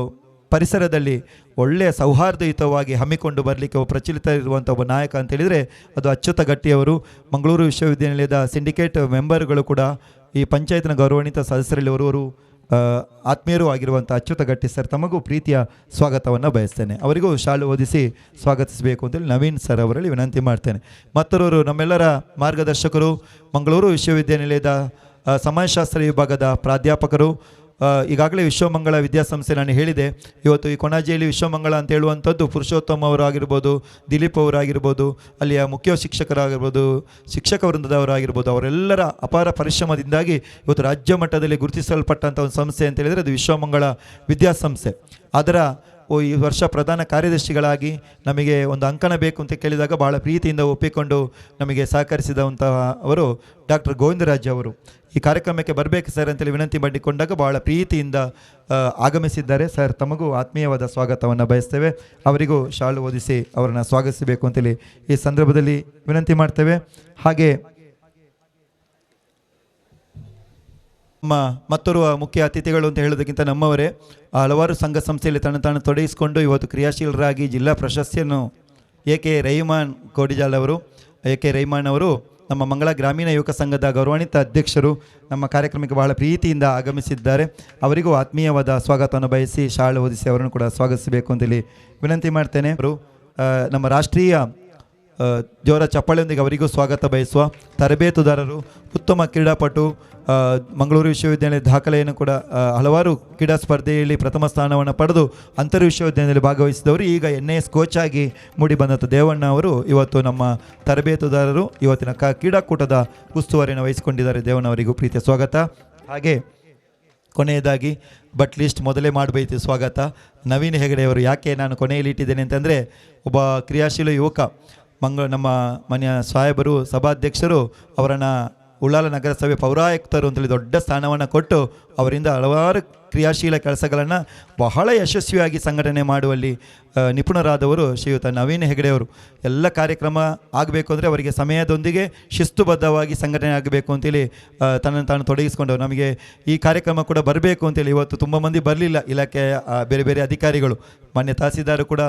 ಪರಿಸರದಲ್ಲಿ ಒಳ್ಳೆಯ ಸೌಹಾರ್ದಯುತವಾಗಿ ಹಮ್ಮಿಕೊಂಡು ಬರಲಿಕ್ಕೆ ಪ್ರಚಲಿತ ಇರುವಂಥ ಒಬ್ಬ ನಾಯಕ ಅಂತೇಳಿದರೆ ಅದು ಅಚ್ಯುತ ಗಟ್ಟಿಯವರು. ಮಂಗಳೂರು ವಿಶ್ವವಿದ್ಯಾನಿಲಯದ ಸಿಂಡಿಕೇಟ್ ಮೆಂಬರ್ಗಳು ಕೂಡ ಈ ಪಂಚಾಯತ್ನ ಗೌರವಾನ್ವಿತ ಸದಸ್ಯರಲ್ಲಿ ಓರ್ವರು ಆತ್ಮೀಯರು ಆಗಿರುವಂಥ ಅಚ್ಯುತ ಗಟ್ಟಿ ಸರ್, ತಮಗೂ ಪ್ರೀತಿಯ ಸ್ವಾಗತವನ್ನು ಬಯಸ್ತೇನೆ. ಅವರಿಗೂ ಶಾಲು ಓದಿಸಿ ಸ್ವಾಗತಿಸಬೇಕು ಅಂತೇಳಿ ನವೀನ್ ಸರ್ ಅವರಲ್ಲಿ ವಿನಂತಿ ಮಾಡ್ತೇನೆ. ಮತ್ತೊರವರು ನಮ್ಮೆಲ್ಲರ ಮಾರ್ಗದರ್ಶಕರು, ಮಂಗಳೂರು ವಿಶ್ವವಿದ್ಯಾನಿಲಯದ ಸಮಾಜಶಾಸ್ತ್ರ ವಿಭಾಗದ ಪ್ರಾಧ್ಯಾಪಕರು. ಈಗಾಗಲೇ ವಿಶ್ವಮಂಗಳ ವಿದ್ಯಾಸಂಸ್ಥೆ ನಾನು ಹೇಳಿದೆ. ಇವತ್ತು ಈ ಕೊಣಾಜೆಯಲ್ಲಿ ವಿಶ್ವಮಂಗಳ ಅಂತ ಹೇಳುವಂಥದ್ದು ಪುರುಷೋತ್ತಮ ಅವರಾಗಿರ್ಬೋದು, ದಿಲೀಪ್ ಅವರಾಗಿರ್ಬೋದು, ಅಲ್ಲಿಯ ಮುಖ್ಯ ಶಿಕ್ಷಕರಾಗಿರ್ಬೋದು, ಶಿಕ್ಷಕ ವೃಂದದವರಾಗಿರ್ಬೋದು, ಅವರೆಲ್ಲರ ಅಪಾರ ಪರಿಶ್ರಮದಿಂದಾಗಿ ಇವತ್ತು ರಾಜ್ಯ ಮಟ್ಟದಲ್ಲಿ ಗುರುತಿಸಲ್ಪಟ್ಟಂಥ ಒಂದು ಸಂಸ್ಥೆ ಅಂತ ಹೇಳಿದರೆ ಅದು ವಿಶ್ವಮಂಗಳ ವಿದ್ಯಾಸಂಸ್ಥೆ. ಅದರ ಈ ವರ್ಷ ಪ್ರಧಾನ ಕಾರ್ಯದರ್ಶಿಗಳಾಗಿ ನಮಗೆ ಒಂದು ಅಂಕಣ ಬೇಕು ಅಂತ ಕೇಳಿದಾಗ ಭಾಳ ಪ್ರೀತಿಯಿಂದ ಒಪ್ಪಿಕೊಂಡು ನಮಗೆ ಸಹಕರಿಸಿದಂತಹ ಅವರು ಡಾಕ್ಟರ್ ಗೋವಿಂದರಾಜ್ ಅವರು. ಈ ಕಾರ್ಯಕ್ರಮಕ್ಕೆ ಬರಬೇಕು ಸರ್ ಅಂತೇಳಿ ವಿನಂತಿ ಮಾಡಿಕೊಂಡಾಗ ಭಾಳ ಪ್ರೀತಿಯಿಂದ ಆಗಮಿಸಿದ್ದಾರೆ. ಸರ್, ತಮಗೂ ಆತ್ಮೀಯವಾದ ಸ್ವಾಗತವನ್ನು ಬಯಸ್ತೇವೆ. ಅವರಿಗೂ ಶಾಲು ಓದಿಸಿ ಅವರನ್ನು ಸ್ವಾಗತಿಸಬೇಕು ಅಂತೇಳಿ ಈ ಸಂದರ್ಭದಲ್ಲಿ ವಿನಂತಿ ಮಾಡ್ತೇವೆ. ಹಾಗೆ ನಮ್ಮ ಮತ್ತೋರ್ವ ಮುಖ್ಯ ಅತಿಥಿಗಳು ಅಂತ ಹೇಳೋದಕ್ಕಿಂತ ನಮ್ಮವರೇ ಹಲವಾರು ಸಂಘ ಸಂಸ್ಥೆಯಲ್ಲಿ ತಾನು ತೊಡಗಿಸಿಕೊಂಡು ಇವತ್ತು ಕ್ರಿಯಾಶೀಲರಾಗಿ ಜಿಲ್ಲಾ ಪ್ರಶಸ್ತಿಯನ್ನು ಎ.ಕೆ. ರಹಿಮಾನ್ ಕೋಡಿಜಾಲ್ ಅವರು, ಎ.ಕೆ. ರಹಿಮಾನ್ ಅವರು ನಮ್ಮ ಮಂಗಳ ಗ್ರಾಮೀಣ ಯುವಕ ಸಂಘದ ಗೌರವಾನ್ವಿತ ಅಧ್ಯಕ್ಷರು ನಮ್ಮ ಕಾರ್ಯಕ್ರಮಕ್ಕೆ ಬಹಳ ಪ್ರೀತಿಯಿಂದ ಆಗಮಿಸಿದ್ದಾರೆ. ಅವರಿಗೂ ಆತ್ಮೀಯವಾದ ಸ್ವಾಗತವನ್ನು ಬಯಸಿ ಶಾಲು ಓದಿಸಿ ಅವರನ್ನು ಕೂಡ ಸ್ವಾಗತಿಸಬೇಕು ಅಂತೇಳಿ ವಿನಂತಿ ಮಾಡ್ತೇನೆ. ಅವರು ನಮ್ಮ ರಾಷ್ಟ್ರೀಯ ಜೋರ ಚಪ್ಪಾಳೆಯೊಂದಿಗೆ ಅವರಿಗೂ ಸ್ವಾಗತ ಬಯಸುವ ತರಬೇತುದಾರರು, ಉತ್ತಮ ಕ್ರೀಡಾಪಟು, ಮಂಗಳೂರು ವಿಶ್ವವಿದ್ಯಾಲಯ ದಾಖಲೆಯನ್ನು ಕೂಡ ಹಲವಾರು ಕ್ರೀಡಾ ಸ್ಪರ್ಧೆಯಲ್ಲಿ ಪ್ರಥಮ ಸ್ಥಾನವನ್ನು ಪಡೆದು ಅಂತರ್ ವಿಶ್ವವಿದ್ಯಾಲಯದಲ್ಲಿ ಭಾಗವಹಿಸಿದವರು, ಈಗ NIS ಕೋಚ್ ಆಗಿ ಮೂಡಿ ಬಂದಂಥ ದೇವಣ್ಣ ಅವರು ಇವತ್ತು ನಮ್ಮ ತರಬೇತುದಾರರು. ಇವತ್ತಿನ ಕ್ರೀಡಾಕೂಟದ ಉಸ್ತುವಾರಿಯನ್ನು ವಹಿಸಿಕೊಂಡಿದ್ದಾರೆ. ದೇವಣ್ಣ ಅವರಿಗೂ ಪ್ರೀತಿಯ ಸ್ವಾಗತ. ಹಾಗೆ ಕೊನೆಯದಾಗಿ ಬಟ್ ಲೀಸ್ಟ್ ಮೊದಲೇ ಮಾಡಬೇಕು ಸ್ವಾಗತ ನವೀನ್ ಹೆಗಡೆಯವರು. ಯಾಕೆ ನಾನು ಕೊನೆಯಲ್ಲಿ ಇಟ್ಟಿದ್ದೇನೆ ಅಂತಂದರೆ, ಒಬ್ಬ ಕ್ರಿಯಾಶೀಲ ಯುವಕ, ನಮ್ಮ ಮನೆಯ ಸಾಹೇಬರು ಸಭಾಧ್ಯಕ್ಷರು ಅವರನ್ನು ಉಳ್ಳಾಲ ನಗರಸಭೆ ಪೌರಾಯುಕ್ತರು ಅಂತೇಳಿ ದೊಡ್ಡ ಸ್ಥಾನವನ್ನು ಕೊಟ್ಟು ಅವರಿಂದ ಹಲವಾರು ಕ್ರಿಯಾಶೀಲ ಕೆಲಸಗಳನ್ನು ಬಹಳ ಯಶಸ್ವಿಯಾಗಿ ಸಂಘಟನೆ ಮಾಡುವಲ್ಲಿ ನಿಪುಣರಾದವರು ಶ್ರೀಯುತ ನವೀನ್ ಹೆಗಡೆಯವರು. ಎಲ್ಲ ಕಾರ್ಯಕ್ರಮ ಆಗಬೇಕು ಅಂದರೆ ಅವರಿಗೆ ಸಮಯದೊಂದಿಗೆ ಶಿಸ್ತುಬದ್ಧವಾಗಿ ಸಂಘಟನೆ ಆಗಬೇಕು ಅಂತೇಳಿ ತನ್ನನ್ನು ತಾನು ತೊಡಗಿಸಿಕೊಂಡವರು. ನಮಗೆ ಈ ಕಾರ್ಯಕ್ರಮ ಕೂಡ ಬರಬೇಕು ಅಂತೇಳಿ ಇವತ್ತು ತುಂಬ ಮಂದಿ ಬರಲಿಲ್ಲ. ಇಲಾಖೆಯ ಬೇರೆ ಬೇರೆ ಅಧಿಕಾರಿಗಳು, ಮಾನ್ಯ ತಹಸೀಲ್ದಾರ್ ಕೂಡ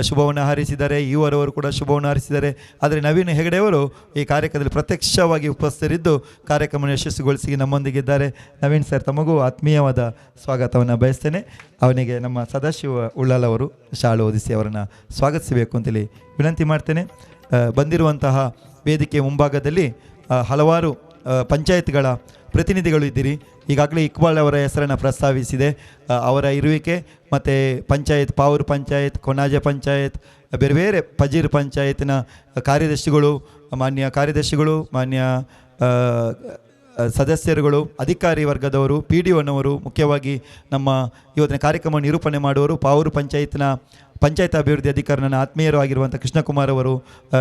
ಶುಭವನ್ನು ಹಾರೈಸಿದ್ದಾರೆ, ಇವರವರು ಕೂಡ ಶುಭವನ್ನು ಹಾರೈಸಿದ್ದಾರೆ. ಆದರೆ ನವೀನ್ ಹೆಗಡೆಯವರು ಈ ಕಾರ್ಯಕ್ರಮದಲ್ಲಿ ಪ್ರತ್ಯಕ್ಷವಾಗಿ ಉಪಸ್ಥಿತರಿದ್ದು ಕಾರ್ಯಕ್ರಮವನ್ನು ಯಶಸ್ವಿಗೊಳಿಸಿ ನಮ್ಮೊಂದಿಗಿದ್ದಾರೆ. ನವೀನ್ ಸರ್, ತಮಗೂ ಆತ್ಮೀಯವಾದ ಸ್ವಾಗತವನ್ನು ಬಯಸ್ತೇನೆ. ಅವನಿಗೆ ನಮ್ಮ ಸದಾಶಿವ ಉಳ್ಳಾಲ್ ಅವರು ಶಾಲು ಓದಿಸಿ ಅವರನ್ನು ಸ್ವಾಗತಿಸಬೇಕು ಅಂತೇಳಿ ವಿನಂತಿ ಮಾಡ್ತೇನೆ. ಬಂದಿರುವಂತಹ ವೇದಿಕೆ ಮುಂಭಾಗದಲ್ಲಿ ಹಲವಾರು ಪಂಚಾಯತ್ಗಳ ಪ್ರತಿನಿಧಿಗಳು ಇದ್ದೀರಿ. ಈಗಾಗಲೇ ಇಕ್ಬಾಲ್ ಅವರ ಹೆಸರನ್ನು ಪ್ರಸ್ತಾವಿಸಿದೆ. ಅವರ ಇರುವಿಕೆ ಮತ್ತು ಪಂಚಾಯತ್, ಪಾವೂರು ಪಂಚಾಯತ್, ಕೊಣಾಜೆ ಪಂಚಾಯತ್, ಬೇರೆ ಬೇರೆ ಪಜೀರ್ ಪಂಚಾಯತ್ನ ಕಾರ್ಯದರ್ಶಿಗಳು, ಮಾನ್ಯ ಕಾರ್ಯದರ್ಶಿಗಳು, ಮಾನ್ಯ ಸದಸ್ಯರುಗಳು, ಅಧಿಕಾರಿ ವರ್ಗದವರು, PDOನವರು, ಮುಖ್ಯವಾಗಿ ನಮ್ಮ ಇವತ್ತಿನ ಕಾರ್ಯಕ್ರಮ ನಿರೂಪಣೆ ಮಾಡುವವರು ಪಾವೂರು ಪಂಚಾಯತ್ ಅಭಿವೃದ್ಧಿ ಅಧಿಕಾರಿ ನನ್ನ ಆತ್ಮೀಯರು ಆಗಿರುವಂಥ ಕೃಷ್ಣಕುಮಾರ್ ಅವರು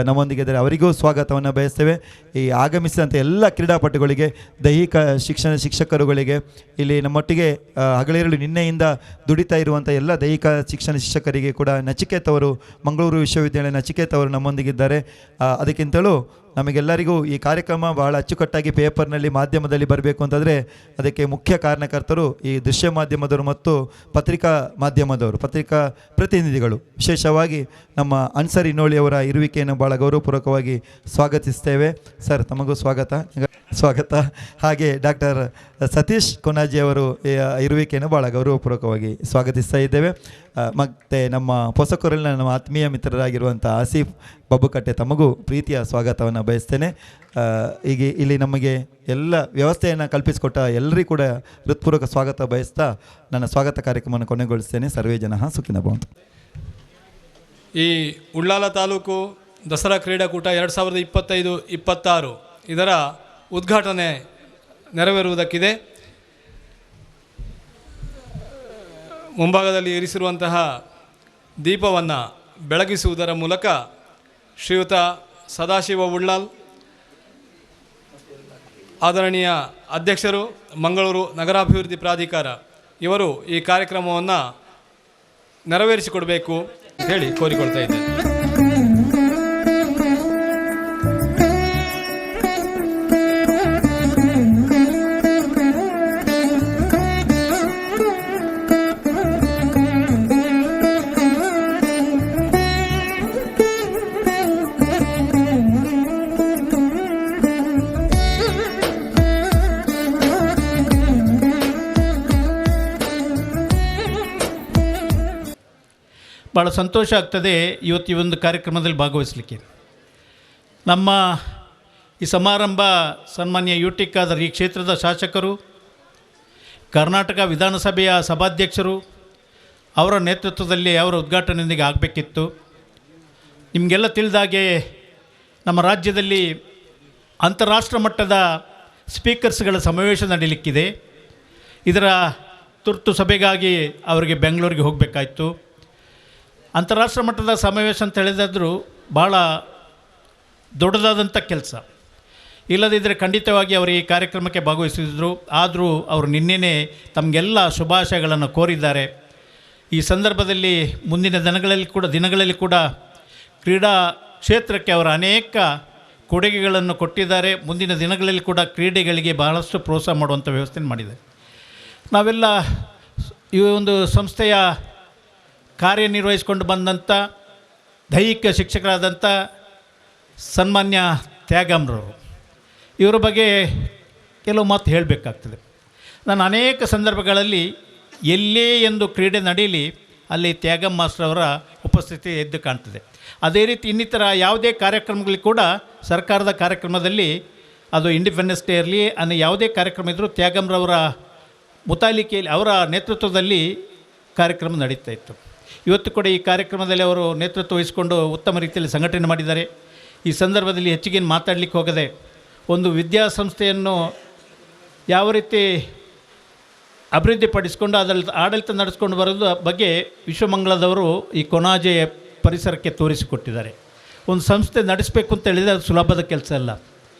ನಮ್ಮೊಂದಿಗೆ ಇದ್ದಾರೆ. ಅವರಿಗೂ ಸ್ವಾಗತವನ್ನು ಬಯಸ್ತೇವೆ. ಈ ಆಗಮಿಸಿದಂಥ ಎಲ್ಲ ಕ್ರೀಡಾಪಟುಗಳಿಗೆ, ದೈಹಿಕ ಶಿಕ್ಷಕರುಗಳಿಗೆ, ಇಲ್ಲಿ ನಮ್ಮೊಟ್ಟಿಗೆ ಹಗಲಿರುಳು ನಿನ್ನೆಯಿಂದ ದುಡಿತಾ ಇರುವಂಥ ಎಲ್ಲ ದೈಹಿಕ ಶಿಕ್ಷಕರಿಗೆ ಕೂಡ ನಚಿಕೇತ್ ಅವರು, ಮಂಗಳೂರು ವಿಶ್ವವಿದ್ಯಾಲಯ ನಚಿಕೇತ್ ಅವರು ನಮ್ಮೊಂದಿಗಿದ್ದಾರೆ. ಅದಕ್ಕಿಂತಲೂ ನಮಗೆಲ್ಲರಿಗೂ ಈ ಕಾರ್ಯಕ್ರಮ ಬಹಳ ಅಚ್ಚುಕಟ್ಟಾಗಿ ಪೇಪರ್ನಲ್ಲಿ ಮಾಧ್ಯಮದಲ್ಲಿ ಬರಬೇಕು ಅಂತಂದರೆ ಅದಕ್ಕೆ ಮುಖ್ಯ ಕಾರಣಕರ್ತರು ಈ ದೃಶ್ಯ ಮಾಧ್ಯಮದವರು ಮತ್ತು ಪತ್ರಿಕಾ ಮಾಧ್ಯಮದವರು, ಪತ್ರಿಕಾ ಪ್ರತಿನಿಧಿಗಳು. ವಿಶೇಷವಾಗಿ ನಮ್ಮ ಅನ್ಸರ್ ಇನ್ನೋಳಿ ಅವರ ಇರುವಿಕೆಯನ್ನು ಭಾಳ ಗೌರವಪೂರ್ವಕವಾಗಿ ಸ್ವಾಗತಿಸ್ತೇವೆ. ಸರ್, ತಮಗೂ ಸ್ವಾಗತ. ಹಾಗೆ ಡಾಕ್ಟರ್ ಸತೀಶ್ ಕೊನಾಜಿ ಅವರು ಇರುವಿಕೆಯನ್ನು ಭಾಳ ಗೌರವಪೂರ್ವಕವಾಗಿ ಸ್ವಾಗತಿಸ್ತಾ ಇದ್ದೇವೆ. ಮತ್ತು ನಮ್ಮ ಹೊಸಕೊರಲಿನ ನಮ್ಮ ಆತ್ಮೀಯ ಮಿತ್ರರಾಗಿರುವಂಥ ಆಸಿಫ್ ಬಬ್ಬುಕಟ್ಟೆ, ತಮಗೂ ಪ್ರೀತಿಯ ಸ್ವಾಗತವನ್ನು ಬಯಸ್ತೇನೆ. ಹೀಗೆ ಇಲ್ಲಿ ನಮಗೆ ಎಲ್ಲ ವ್ಯವಸ್ಥೆಯನ್ನು ಕಲ್ಪಿಸಿಕೊಟ್ಟ ಎಲ್ಲರಿಗೂ ಕೂಡ ಹೃತ್ಪೂರ್ವಕ ಸ್ವಾಗತ ಬಯಸ್ತಾ ನನ್ನ ಸ್ವಾಗತ ಕಾರ್ಯಕ್ರಮವನ್ನು ಕೊನೆಗೊಳಿಸ್ತೇನೆ. ಸರ್ವೇ ಜನ ಸುಖಿನೋ ಭವಂತು. ಈ ಉಳ್ಳಾಲ ತಾಲೂಕು ದಸರಾ ಕ್ರೀಡಾಕೂಟ 2025-26 ಇದರ ಉದ್ಘಾಟನೆ ನೆರವೇರುವುದಕ್ಕಿದೆ. ಮುಂಭಾಗದಲ್ಲಿ ಇರಿಸಿರುವಂತಹ ದೀಪವನ್ನು ಬೆಳಗಿಸುವುದರ ಮೂಲಕ ಶ್ರೀಯುತ ಸದಾಶಿವ ಉಳ್ಳಾಲ್, ಆದರಣೀಯ ಅಧ್ಯಕ್ಷರು, ಮಂಗಳೂರು ನಗರಾಭಿವೃದ್ಧಿ ಪ್ರಾಧಿಕಾರ, ಇವರು ಈ ಕಾರ್ಯಕ್ರಮವನ್ನು ನೆರವೇರಿಸಿಕೊಡಬೇಕು ಅಂತ ಹೇಳಿ ಕೋರಿಕೊಳ್ತಾ ಇದ್ದೇನೆ. ಭಾಳ ಸಂತೋಷ ಆಗ್ತದೆ ಇವತ್ತು ಈ ಒಂದು ಕಾರ್ಯಕ್ರಮದಲ್ಲಿ ಭಾಗವಹಿಸಲಿಕ್ಕೆ. ನಮ್ಮ ಈ ಸಮಾರಂಭ ಸನ್ಮಾನ್ಯ UT ಖಾದರ್, ಈ ಕ್ಷೇತ್ರದ ಶಾಸಕರು, ಕರ್ನಾಟಕ ವಿಧಾನಸಭೆಯ ಸಭಾಧ್ಯಕ್ಷರು ಅವರ ನೇತೃತ್ವದಲ್ಲಿ ಅವರ ಉದ್ಘಾಟನೆಯೊಂದಿಗೆ ಆಗಬೇಕಿತ್ತು. ನಿಮಗೆಲ್ಲ ತಿಳಿದಾಗೆ ನಮ್ಮ ರಾಜ್ಯದಲ್ಲಿ ಅಂತಾರಾಷ್ಟ್ರ ಮಟ್ಟದ ಸ್ಪೀಕರ್ಸ್ಗಳ ಸಮಾವೇಶ ನಡೀಲಿಕ್ಕಿದೆ. ಇದರ ತುರ್ತು ಸಭೆಗಾಗಿ ಅವರಿಗೆ ಬೆಂಗಳೂರಿಗೆ ಹೋಗಬೇಕಾಯಿತು. ಅಂತಾರಾಷ್ಟ್ರ ಮಟ್ಟದ ಸಮಾವೇಶ ಅಂತ ಹೇಳಿದಾದರೂ ಭಾಳ ದೊಡ್ಡದಾದಂಥ ಕೆಲಸ. ಇಲ್ಲದಿದ್ದರೆ ಖಂಡಿತವಾಗಿ ಅವರು ಈ ಕಾರ್ಯಕ್ರಮಕ್ಕೆ ಭಾಗವಹಿಸಿದ್ರು. ಆದರೂ ಅವರು ನಿನ್ನೆನೇ ತಮಗೆಲ್ಲ ಶುಭಾಶಯಗಳನ್ನು ಕೋರಿದ್ದಾರೆ. ಈ ಸಂದರ್ಭದಲ್ಲಿ ಮುಂದಿನ ದಿನಗಳಲ್ಲಿ ಕೂಡ ಕ್ರೀಡಾ ಕ್ಷೇತ್ರಕ್ಕೆ ಅವರು ಅನೇಕ ಕೊಡುಗೆಗಳನ್ನು ಕೊಟ್ಟಿದ್ದಾರೆ. ಮುಂದಿನ ದಿನಗಳಲ್ಲಿ ಕೂಡ ಕ್ರೀಡೆಗಳಿಗೆ ಬಹಳಷ್ಟು ಪ್ರೋತ್ಸಾಹ ಮಾಡುವಂಥ ವ್ಯವಸ್ಥೆ ಮಾಡಿದ್ದಾರೆ. ನಾವೆಲ್ಲ ಈ ಒಂದು ಸಂಸ್ಥೆಯ ಕಾರ್ಯನಿರ್ವಹಿಸಿಕೊಂಡು ಬಂದಂಥ ದೈಹಿಕ ಶಿಕ್ಷಕರಾದಂಥ ಸನ್ಮಾನ್ಯ ತ್ಯಾಗಮ್ರವರು, ಇವರ ಬಗ್ಗೆ ಕೆಲವು ಮಾತು ಹೇಳಬೇಕಾಗ್ತದೆ. ನಾನು ಅನೇಕ ಸಂದರ್ಭಗಳಲ್ಲಿ ಎಲ್ಲೇ ಎಂದು ಕ್ರೀಡೆ ನಡೀಲಿ ಅಲ್ಲಿ ತ್ಯಾಗಮ್ ಮಾಸ್ಟರ್ ಅವರ ಉಪಸ್ಥಿತಿ ಎದ್ದು ಕಾಣ್ತದೆ. ಅದೇ ರೀತಿ ಇನ್ನಿತರ ಯಾವುದೇ ಕಾರ್ಯಕ್ರಮಗಳಿಗೆ ಕೂಡ ಸರ್ಕಾರದ ಕಾರ್ಯಕ್ರಮದಲ್ಲಿ, ಅದು ಇಂಡಿಪೆಂಡೆನ್ಸ್ ಡೇ ಇರಲಿ ಅನ್ನೋ ಯಾವುದೇ ಕಾರ್ಯಕ್ರಮ ಇದ್ದರೂ ತ್ಯಾಗಮ್ರವರ ಮುತಾಲಿಕೆಯಲ್ಲಿ, ಅವರ ನೇತೃತ್ವದಲ್ಲಿ ಕಾರ್ಯಕ್ರಮ ನಡೀತಾ ಇತ್ತು. ಇವತ್ತು ಕೂಡ ಈ ಕಾರ್ಯಕ್ರಮದಲ್ಲಿ ಅವರು ನೇತೃತ್ವ ವಹಿಸಿಕೊಂಡು ಉತ್ತಮ ರೀತಿಯಲ್ಲಿ ಸಂಘಟನೆ ಮಾಡಿದ್ದಾರೆ. ಈ ಸಂದರ್ಭದಲ್ಲಿ ಹೆಚ್ಚಿಗೆ ಮಾತಾಡಲಿಕ್ಕೆ ಹೋಗದೆ, ಒಂದು ವಿದ್ಯಾಸಂಸ್ಥೆಯನ್ನು ಯಾವ ರೀತಿ ಅಭಿವೃದ್ಧಿಪಡಿಸಿಕೊಂಡು ಅದರಲ್ಲಿ ಆಡಳಿತ ನಡೆಸ್ಕೊಂಡು ಬರೋದು ಬಗ್ಗೆ ವಿಶ್ವಮಂಗಳದವರು ಈ ಕೊನಾಜೆ ಪರಿಸರಕ್ಕೆ ತೋರಿಸಿಕೊಟ್ಟಿದ್ದಾರೆ. ಒಂದು ಸಂಸ್ಥೆ ನಡೆಸಬೇಕು ಅಂತ ಹೇಳಿದರೆ ಅದು ಸುಲಭದ ಕೆಲಸ ಅಲ್ಲ.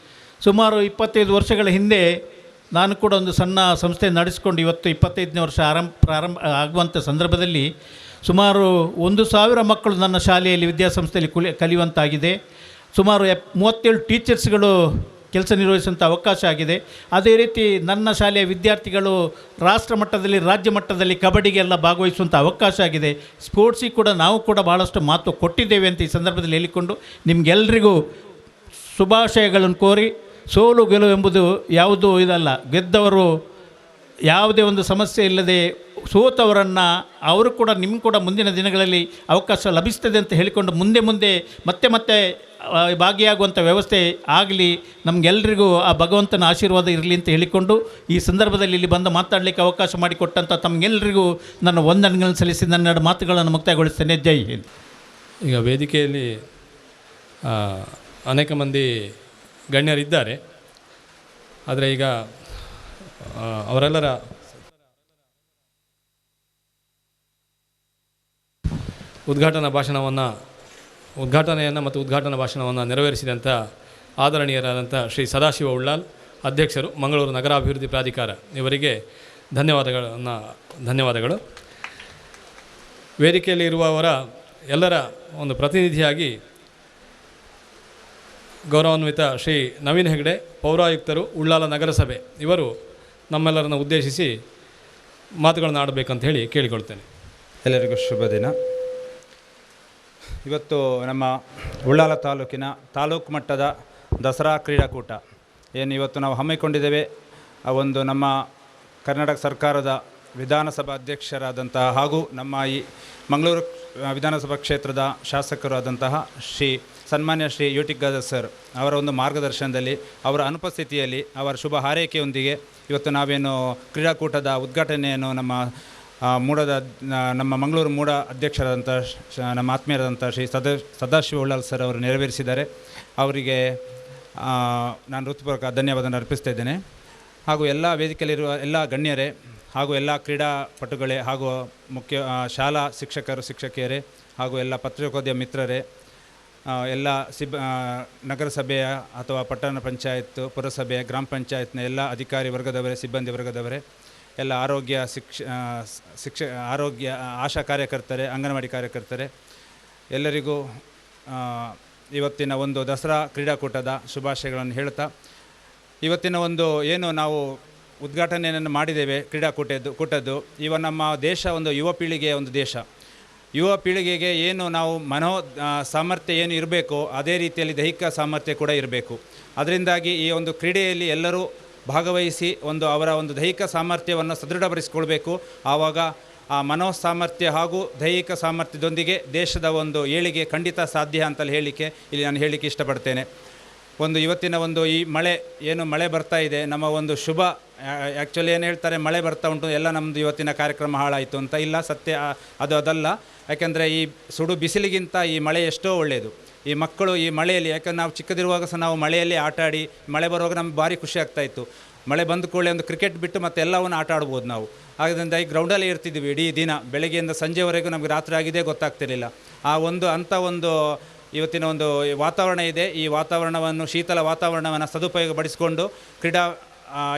ಸುಮಾರು 25 ವರ್ಷಗಳ ಹಿಂದೆ ನಾನು ಕೂಡ ಒಂದು ಸಣ್ಣ ಸಂಸ್ಥೆ ನಡೆಸ್ಕೊಂಡು ಇವತ್ತು 25ನೇ ವರ್ಷ ಪ್ರಾರಂಭ ಆಗುವಂಥ ಸಂದರ್ಭದಲ್ಲಿ ಸುಮಾರು 1,000 ಮಕ್ಕಳು ನನ್ನ ಶಾಲೆಯಲ್ಲಿ ವಿದ್ಯಾಸಂಸ್ಥೆಯಲ್ಲಿ ಕಲಿಯುವಂತಾಗಿದೆ. ಸುಮಾರು 37 ಟೀಚರ್ಸ್ಗಳು ಕೆಲಸ ನಿರ್ವಹಿಸುವಂಥ ಅವಕಾಶ ಆಗಿದೆ. ಅದೇ ರೀತಿ ನನ್ನ ಶಾಲೆಯ ವಿದ್ಯಾರ್ಥಿಗಳು ರಾಷ್ಟ್ರ ಮಟ್ಟದಲ್ಲಿ, ರಾಜ್ಯ ಮಟ್ಟದಲ್ಲಿ ಕಬಡ್ಡಿಗೆಲ್ಲ ಭಾಗವಹಿಸುವಂಥ ಅವಕಾಶ ಆಗಿದೆ. ಸ್ಪೋರ್ಟ್ಸಿಗೆ ಕೂಡ ನಾವು ಕೂಡ ಭಾಳಷ್ಟು ಮಾತು ಕೊಟ್ಟಿದ್ದೇವೆ ಅಂತ ಈ ಸಂದರ್ಭದಲ್ಲಿ ಹೇಳಿಕೊಂಡು ನಿಮಗೆಲ್ಲರಿಗೂ ಶುಭಾಶಯಗಳನ್ನು ಕೋರಿ, ಸೋಲು ಗೆಲುವು ಎಂಬುದು ಯಾವುದೂ ಇದಲ್ಲ. ಗೆದ್ದವರು ಯಾವುದೇ ಒಂದು ಸಮಸ್ಯೆ ಇಲ್ಲದೆ ಸೋತವರನ್ನು ಅವರು ಕೂಡ ನಿಮ್ಗೆ ಕೂಡ ಮುಂದಿನ ದಿನಗಳಲ್ಲಿ ಅವಕಾಶ ಲಭಿಸ್ತದೆ ಅಂತ ಹೇಳಿಕೊಂಡು ಮುಂದೆ ಮತ್ತೆ ಭಾಗಿಯಾಗುವಂಥ ವ್ಯವಸ್ಥೆ ಆಗಲಿ, ನಮಗೆಲ್ಲರಿಗೂ ಆ ಭಗವಂತನ ಆಶೀರ್ವಾದ ಇರಲಿ ಅಂತ ಹೇಳಿಕೊಂಡು ಈ ಸಂದರ್ಭದಲ್ಲಿ ಇಲ್ಲಿ ಬಂದು ಮಾತಾಡಲಿಕ್ಕೆ ಅವಕಾಶ ಮಾಡಿಕೊಟ್ಟಂಥ ತಮಗೆಲ್ಲರಿಗೂ ನನ್ನ ವಂದನೆಗಳನ್ನು ಸಲ್ಲಿಸಿ ನನ್ನ ಮಾತುಗಳನ್ನು ಮುಕ್ತಾಯಗೊಳಿಸ್ತೇನೆ. ಜೈ ಹಿಂದ್. ಈಗ ವೇದಿಕೆಯಲ್ಲಿ ಅನೇಕ ಮಂದಿ ಗಣ್ಯರಿದ್ದಾರೆ. ಆದರೆ ಈಗ ಅವರೆಲ್ಲರ ಉದ್ಘಾಟನಾ ಭಾಷಣವನ್ನು ನೆರವೇರಿಸಿದಂಥ ಆದರಣೀಯರಾದಂಥ ಶ್ರೀ ಸದಾಶಿವ ಉಳ್ಳಾಲ್ ಅಧ್ಯಕ್ಷರು ಮಂಗಳೂರು ನಗರಾಭಿವೃದ್ಧಿ ಪ್ರಾಧಿಕಾರ ಇವರಿಗೆ ಧನ್ಯವಾದಗಳು. ವೇದಿಕೆಯಲ್ಲಿ ಇರುವವರ ಎಲ್ಲರ ಒಂದು ಪ್ರತಿನಿಧಿಯಾಗಿ ಗೌರವಾನ್ವಿತ ಶ್ರೀ ನವೀನ್ ಹೆಗ್ಡೆ ಪೌರಾಯುಕ್ತರು ಉಳ್ಳಾಲ ನಗರಸಭೆ ಇವರು ನಮ್ಮೆಲ್ಲರನ್ನು ಉದ್ದೇಶಿಸಿ ಮಾತುಗಳನ್ನು ಆಡಬೇಕಂತ ಹೇಳಿ ಕೇಳಿಕೊಳ್ತೇನೆ. ಎಲ್ಲರಿಗೂ ಶುಭ ದಿನ. ಇವತ್ತು ನಮ್ಮ ಉಳ್ಳಾಲ ತಾಲೂಕಿನ ತಾಲೂಕು ಮಟ್ಟದ ದಸರಾ ಕ್ರೀಡಾಕೂಟ ಏನು ಇವತ್ತು ನಾವು ಹಮ್ಮಿಕೊಂಡಿದ್ದೇವೆ, ಆ ಒಂದು ನಮ್ಮ ಕರ್ನಾಟಕ ಸರ್ಕಾರದ ವಿಧಾನಸಭಾ ಅಧ್ಯಕ್ಷರಾದಂತಹ ಹಾಗೂ ನಮ್ಮ ಈ ಮಂಗಳೂರು ವಿಧಾನಸಭಾ ಕ್ಷೇತ್ರದ ಶಾಸಕರಾದಂತಹ ಸನ್ಮಾನ್ಯ Shri U T Khader sir ಅವರ ಒಂದು ಮಾರ್ಗದರ್ಶನದಲ್ಲಿ, ಅವರ ಅನುಪಸ್ಥಿತಿಯಲ್ಲಿ, ಅವರ ಶುಭ ಹಾರೈಕೆಯೊಂದಿಗೆ ಇವತ್ತು ನಾವೇನು ಕ್ರೀಡಾಕೂಟದ ಉದ್ಘಾಟನೆಯನ್ನು ನಮ್ಮ ಮಂಗಳೂರು ಮೂಡ ಅಧ್ಯಕ್ಷರಾದಂಥ ನಮ್ಮ ಆತ್ಮೀಯರಾದಂಥ ಶ್ರೀ ಸದಾಶಿವ ಉಳ್ಳಾಲ್ ಸರ್ ಅವರು ನೆರವೇರಿಸಿದ್ದಾರೆ. ಅವರಿಗೆ ನಾನು ಹೃತ್ಪೂರ್ವಕ ಧನ್ಯವಾದವನ್ನು ಅರ್ಪಿಸ್ತಾ ಇದ್ದೇನೆ. ಹಾಗೂ ಎಲ್ಲ ವೇದಿಕೆಯಲ್ಲಿರುವ ಎಲ್ಲ ಗಣ್ಯರೇ ಹಾಗೂ ಎಲ್ಲ ಕ್ರೀಡಾಪಟುಗಳೇ ಹಾಗೂ ಶಾಲಾ ಶಿಕ್ಷಕಿಯರೇ ಹಾಗೂ ಎಲ್ಲ ಪತ್ರಿಕೋದ್ಯಮ ಮಿತ್ರರೇ, ಎಲ್ಲ ನಗರಸಭೆಯ ಅಥವಾ ಪಟ್ಟಣ ಪಂಚಾಯತ್, ಪುರಸಭೆ, ಗ್ರಾಮ ಪಂಚಾಯತ್ನ ಎಲ್ಲ ಅಧಿಕಾರಿ ವರ್ಗದವರೇ, ಸಿಬ್ಬಂದಿ ವರ್ಗದವರೇ, ಎಲ್ಲ ಆರೋಗ್ಯ ಆಶಾ ಕಾರ್ಯಕರ್ತರೇ, ಅಂಗನವಾಡಿ ಕಾರ್ಯಕರ್ತರೇ, ಎಲ್ಲರಿಗೂ ಇವತ್ತಿನ ಒಂದು ದಸರಾ ಕ್ರೀಡಾಕೂಟದ ಶುಭಾಶಯಗಳನ್ನು ಹೇಳ್ತಾ, ಇವತ್ತಿನ ಒಂದು ಏನು ನಾವು ಉದ್ಘಾಟನೆಯನ್ನು ಮಾಡಿದ್ದೇವೆ ಕೂಟದ್ದು ನಮ್ಮ ದೇಶ ಒಂದು ಯುವ ಪೀಳಿಗೆಯ ಒಂದು ದೇಶ. ಯುವ ಪೀಳಿಗೆಗೆ ಏನು ನಾವು ಸಾಮರ್ಥ್ಯ ಏನು ಇರಬೇಕೋ ಅದೇ ರೀತಿಯಲ್ಲಿ ದೈಹಿಕ ಸಾಮರ್ಥ್ಯ ಕೂಡ ಇರಬೇಕು. ಅದರಿಂದಾಗಿ ಈ ಒಂದು ಕ್ರೀಡೆಯಲ್ಲಿ ಎಲ್ಲರೂ ಭಾಗವಹಿಸಿ ಅವರ ಒಂದು ದೈಹಿಕ ಸಾಮರ್ಥ್ಯವನ್ನು ಸದೃಢಪಡಿಸಿಕೊಳ್ಬೇಕು. ಆವಾಗ ಆ ಸಾಮರ್ಥ್ಯ ಹಾಗೂ ದೈಹಿಕ ಸಾಮರ್ಥ್ಯದೊಂದಿಗೆ ದೇಶದ ಒಂದು ಏಳಿಗೆ ಖಂಡಿತ ಸಾಧ್ಯ ಅಂತಲೇ ಇಲ್ಲಿ ನಾನು ಹೇಳಲಿಕ್ಕೆ ಇಷ್ಟಪಡ್ತೇನೆ. ಇವತ್ತಿನ ಈ ಮಳೆ ಬರ್ತಾ ಇದೆ, ನಮ್ಮ ಒಂದು ಶುಭ. ಆ್ಯಕ್ಚುಲಿ ಏನು ಹೇಳ್ತಾರೆ, ಮಳೆ ಬರ್ತಾ ಉಂಟು, ಎಲ್ಲ ನಮ್ಮದು ಇವತ್ತಿನ ಕಾರ್ಯಕ್ರಮ ಹಾಳಾಯಿತು ಅಂತ. ಇಲ್ಲ, ಸತ್ಯ ಅದಲ್ಲ. ಯಾಕೆಂದರೆ ಈ ಸುಡು ಬಿಸಿಲಿಗಿಂತ ಈ ಮಳೆ ಎಷ್ಟೋ ಒಳ್ಳೆಯದು. ಈ ಮಕ್ಕಳು ಈ ಮಳೆಯಲ್ಲಿ, ಯಾಕಂದ್ರೆ ನಾವು ಚಿಕ್ಕದಿರುವಾಗ ಸಹ ನಾವು ಮಳೆಯಲ್ಲಿ ಆಟ ಆಡಿ, ಮಳೆ ಬರುವಾಗ ನಮ್ಗೆ ಭಾರಿ ಖುಷಿ ಆಗ್ತಾಯಿತ್ತು. ಮಳೆ ಬಂದ ಕೂಡಲೇ ಒಂದು ಕ್ರಿಕೆಟ್ ಬಿಟ್ಟು ಮತ್ತೆ ಎಲ್ಲವನ್ನು ಆಟ ಆಡ್ಬೋದು ನಾವು. ಆದ್ದರಿಂದ ಈ ಗ್ರೌಂಡಲ್ಲಿ ಇರ್ತಿದ್ವಿ ಇಡೀ ದಿನ, ಬೆಳಗ್ಗೆಯಿಂದ ಸಂಜೆವರೆಗೂ ನಮಗೆ ರಾತ್ರಿ ಆಗಿದೆ ಗೊತ್ತಾಗ್ತಿರಲಿಲ್ಲ. ಇವತ್ತಿನ ಒಂದು ವಾತಾವರಣ ಇದೆ. ಈ ವಾತಾವರಣವನ್ನು, ಶೀತಲ ವಾತಾವರಣವನ್ನು ಸದುಪಯೋಗಪಡಿಸಿಕೊಂಡು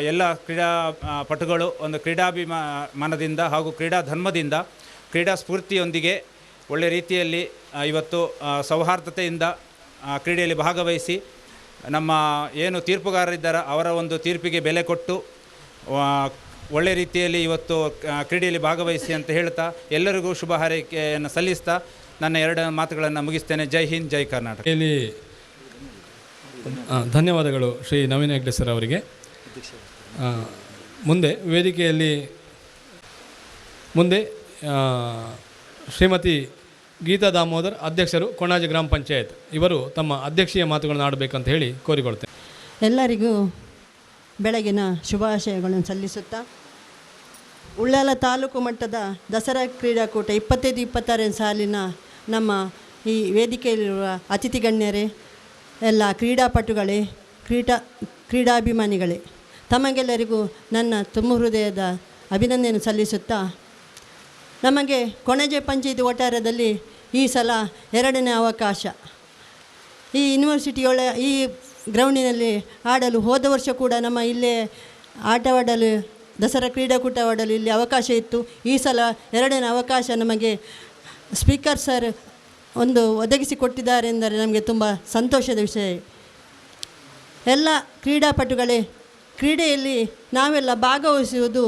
ಎಲ್ಲ ಕ್ರೀಡಾಪಟುಗಳು ಒಂದು ಕ್ರೀಡಾಭಿಮಾನದಿಂದ ಹಾಗೂ ಕ್ರೀಡಾ ಧರ್ಮದಿಂದ, ಕ್ರೀಡಾ ಸ್ಫೂರ್ತಿಯೊಂದಿಗೆ ಒಳ್ಳೆ ರೀತಿಯಲ್ಲಿ ಇವತ್ತು ಸೌಹಾರ್ದತೆಯಿಂದ ಕ್ರೀಡೆಯಲ್ಲಿ ಭಾಗವಹಿಸಿ ನಮ್ಮ ಏನು ತೀರ್ಪುಗಾರರಿದ್ದಾರೆ ಅವರ ಒಂದು ತೀರ್ಪಿಗೆ ಬೆಲೆ ಕೊಟ್ಟು ಒಳ್ಳೆ ರೀತಿಯಲ್ಲಿ ಇವತ್ತು ಕ್ರೀಡೆಯಲ್ಲಿ ಭಾಗವಹಿಸಿ ಅಂತ ಹೇಳ್ತಾ ಎಲ್ಲರಿಗೂ ಶುಭ ಹಾರೈಕೆಯನ್ನು ಸಲ್ಲಿಸ್ತಾ ನನ್ನ 2 ಮಾತುಗಳನ್ನು ಮುಗಿಸ್ತೇನೆ. ಜೈ ಹಿಂದ್, ಜೈ ಕರ್ನಾಟಕ. ಇಲ್ಲಿ ಧನ್ಯವಾದಗಳು ಶ್ರೀ ನವೀನ್ ಹೆಗ್ಡೆ ಸರ್ ಅವರಿಗೆ. ವೇದಿಕೆಯಲ್ಲಿ ಶ್ರೀಮತಿ ಗೀತಾ ದಾಮೋದರ್ ಅಧ್ಯಕ್ಷರು ಕೊಣಾಜೆ ಗ್ರಾಮ ಪಂಚಾಯತ್ ಇವರು ತಮ್ಮ ಅಧ್ಯಕ್ಷೀಯ ಮಾತುಗಳನ್ನು ಆಡಬೇಕಂತ ಹೇಳಿ ಕೋರಿಕೊಳ್ತೇನೆ. ಎಲ್ಲರಿಗೂ ಬೆಳಗಿನ ಶುಭಾಶಯಗಳನ್ನು ಸಲ್ಲಿಸುತ್ತಾ, ಉಳ್ಳಾಲ ತಾಲೂಕು ಮಟ್ಟದ ದಸರಾ ಕ್ರೀಡಾಕೂಟ 25-26 ಸಾಲಿನ ನಮ್ಮ ಈ ವೇದಿಕೆಯಲ್ಲಿರುವ ಅತಿಥಿ ಗಣ್ಯರೇ, ಎಲ್ಲ ಕ್ರೀಡಾಪಟುಗಳೇ, ಕ್ರೀಡಾಭಿಮಾನಿಗಳೇ, ತಮಗೆಲ್ಲರಿಗೂ ನನ್ನ ತುಂಬ ಹೃದಯದ ಅಭಿನಂದನೆ ಸಲ್ಲಿಸುತ್ತಾ, ನಮಗೆ ಕೊಣಾಜೆ ಪಂಚಾಯತಿ ವಠಾರದಲ್ಲಿ ಈ ಸಲ 2ನೇ ಅವಕಾಶ. ಈ ಈ ಗ್ರೌಂಡಿನಲ್ಲಿ ಆಡಲು ಹೋದ ವರ್ಷ ಕೂಡ ನಮ್ಮ ಇಲ್ಲೇ ಆಟವಾಡಲು, ದಸರಾ ಕ್ರೀಡಾಕೂಟವಾಡಲು ಇಲ್ಲಿ ಅವಕಾಶ ಇತ್ತು. ಈ ಸಲ 2ನೇ ಅವಕಾಶ ನಮಗೆ ಸ್ಪೀಕರ್ ಸರ್ ಒದಗಿಸಿಕೊಟ್ಟಿದ್ದಾರೆ ಎಂದರೆ ನಮಗೆ ತುಂಬ ಸಂತೋಷದ ವಿಷಯ. ಎಲ್ಲ ಕ್ರೀಡಾಪಟುಗಳೇ, ಕ್ರೀಡೆಯಲ್ಲಿ ನಾವೆಲ್ಲ ಭಾಗವಹಿಸುವುದು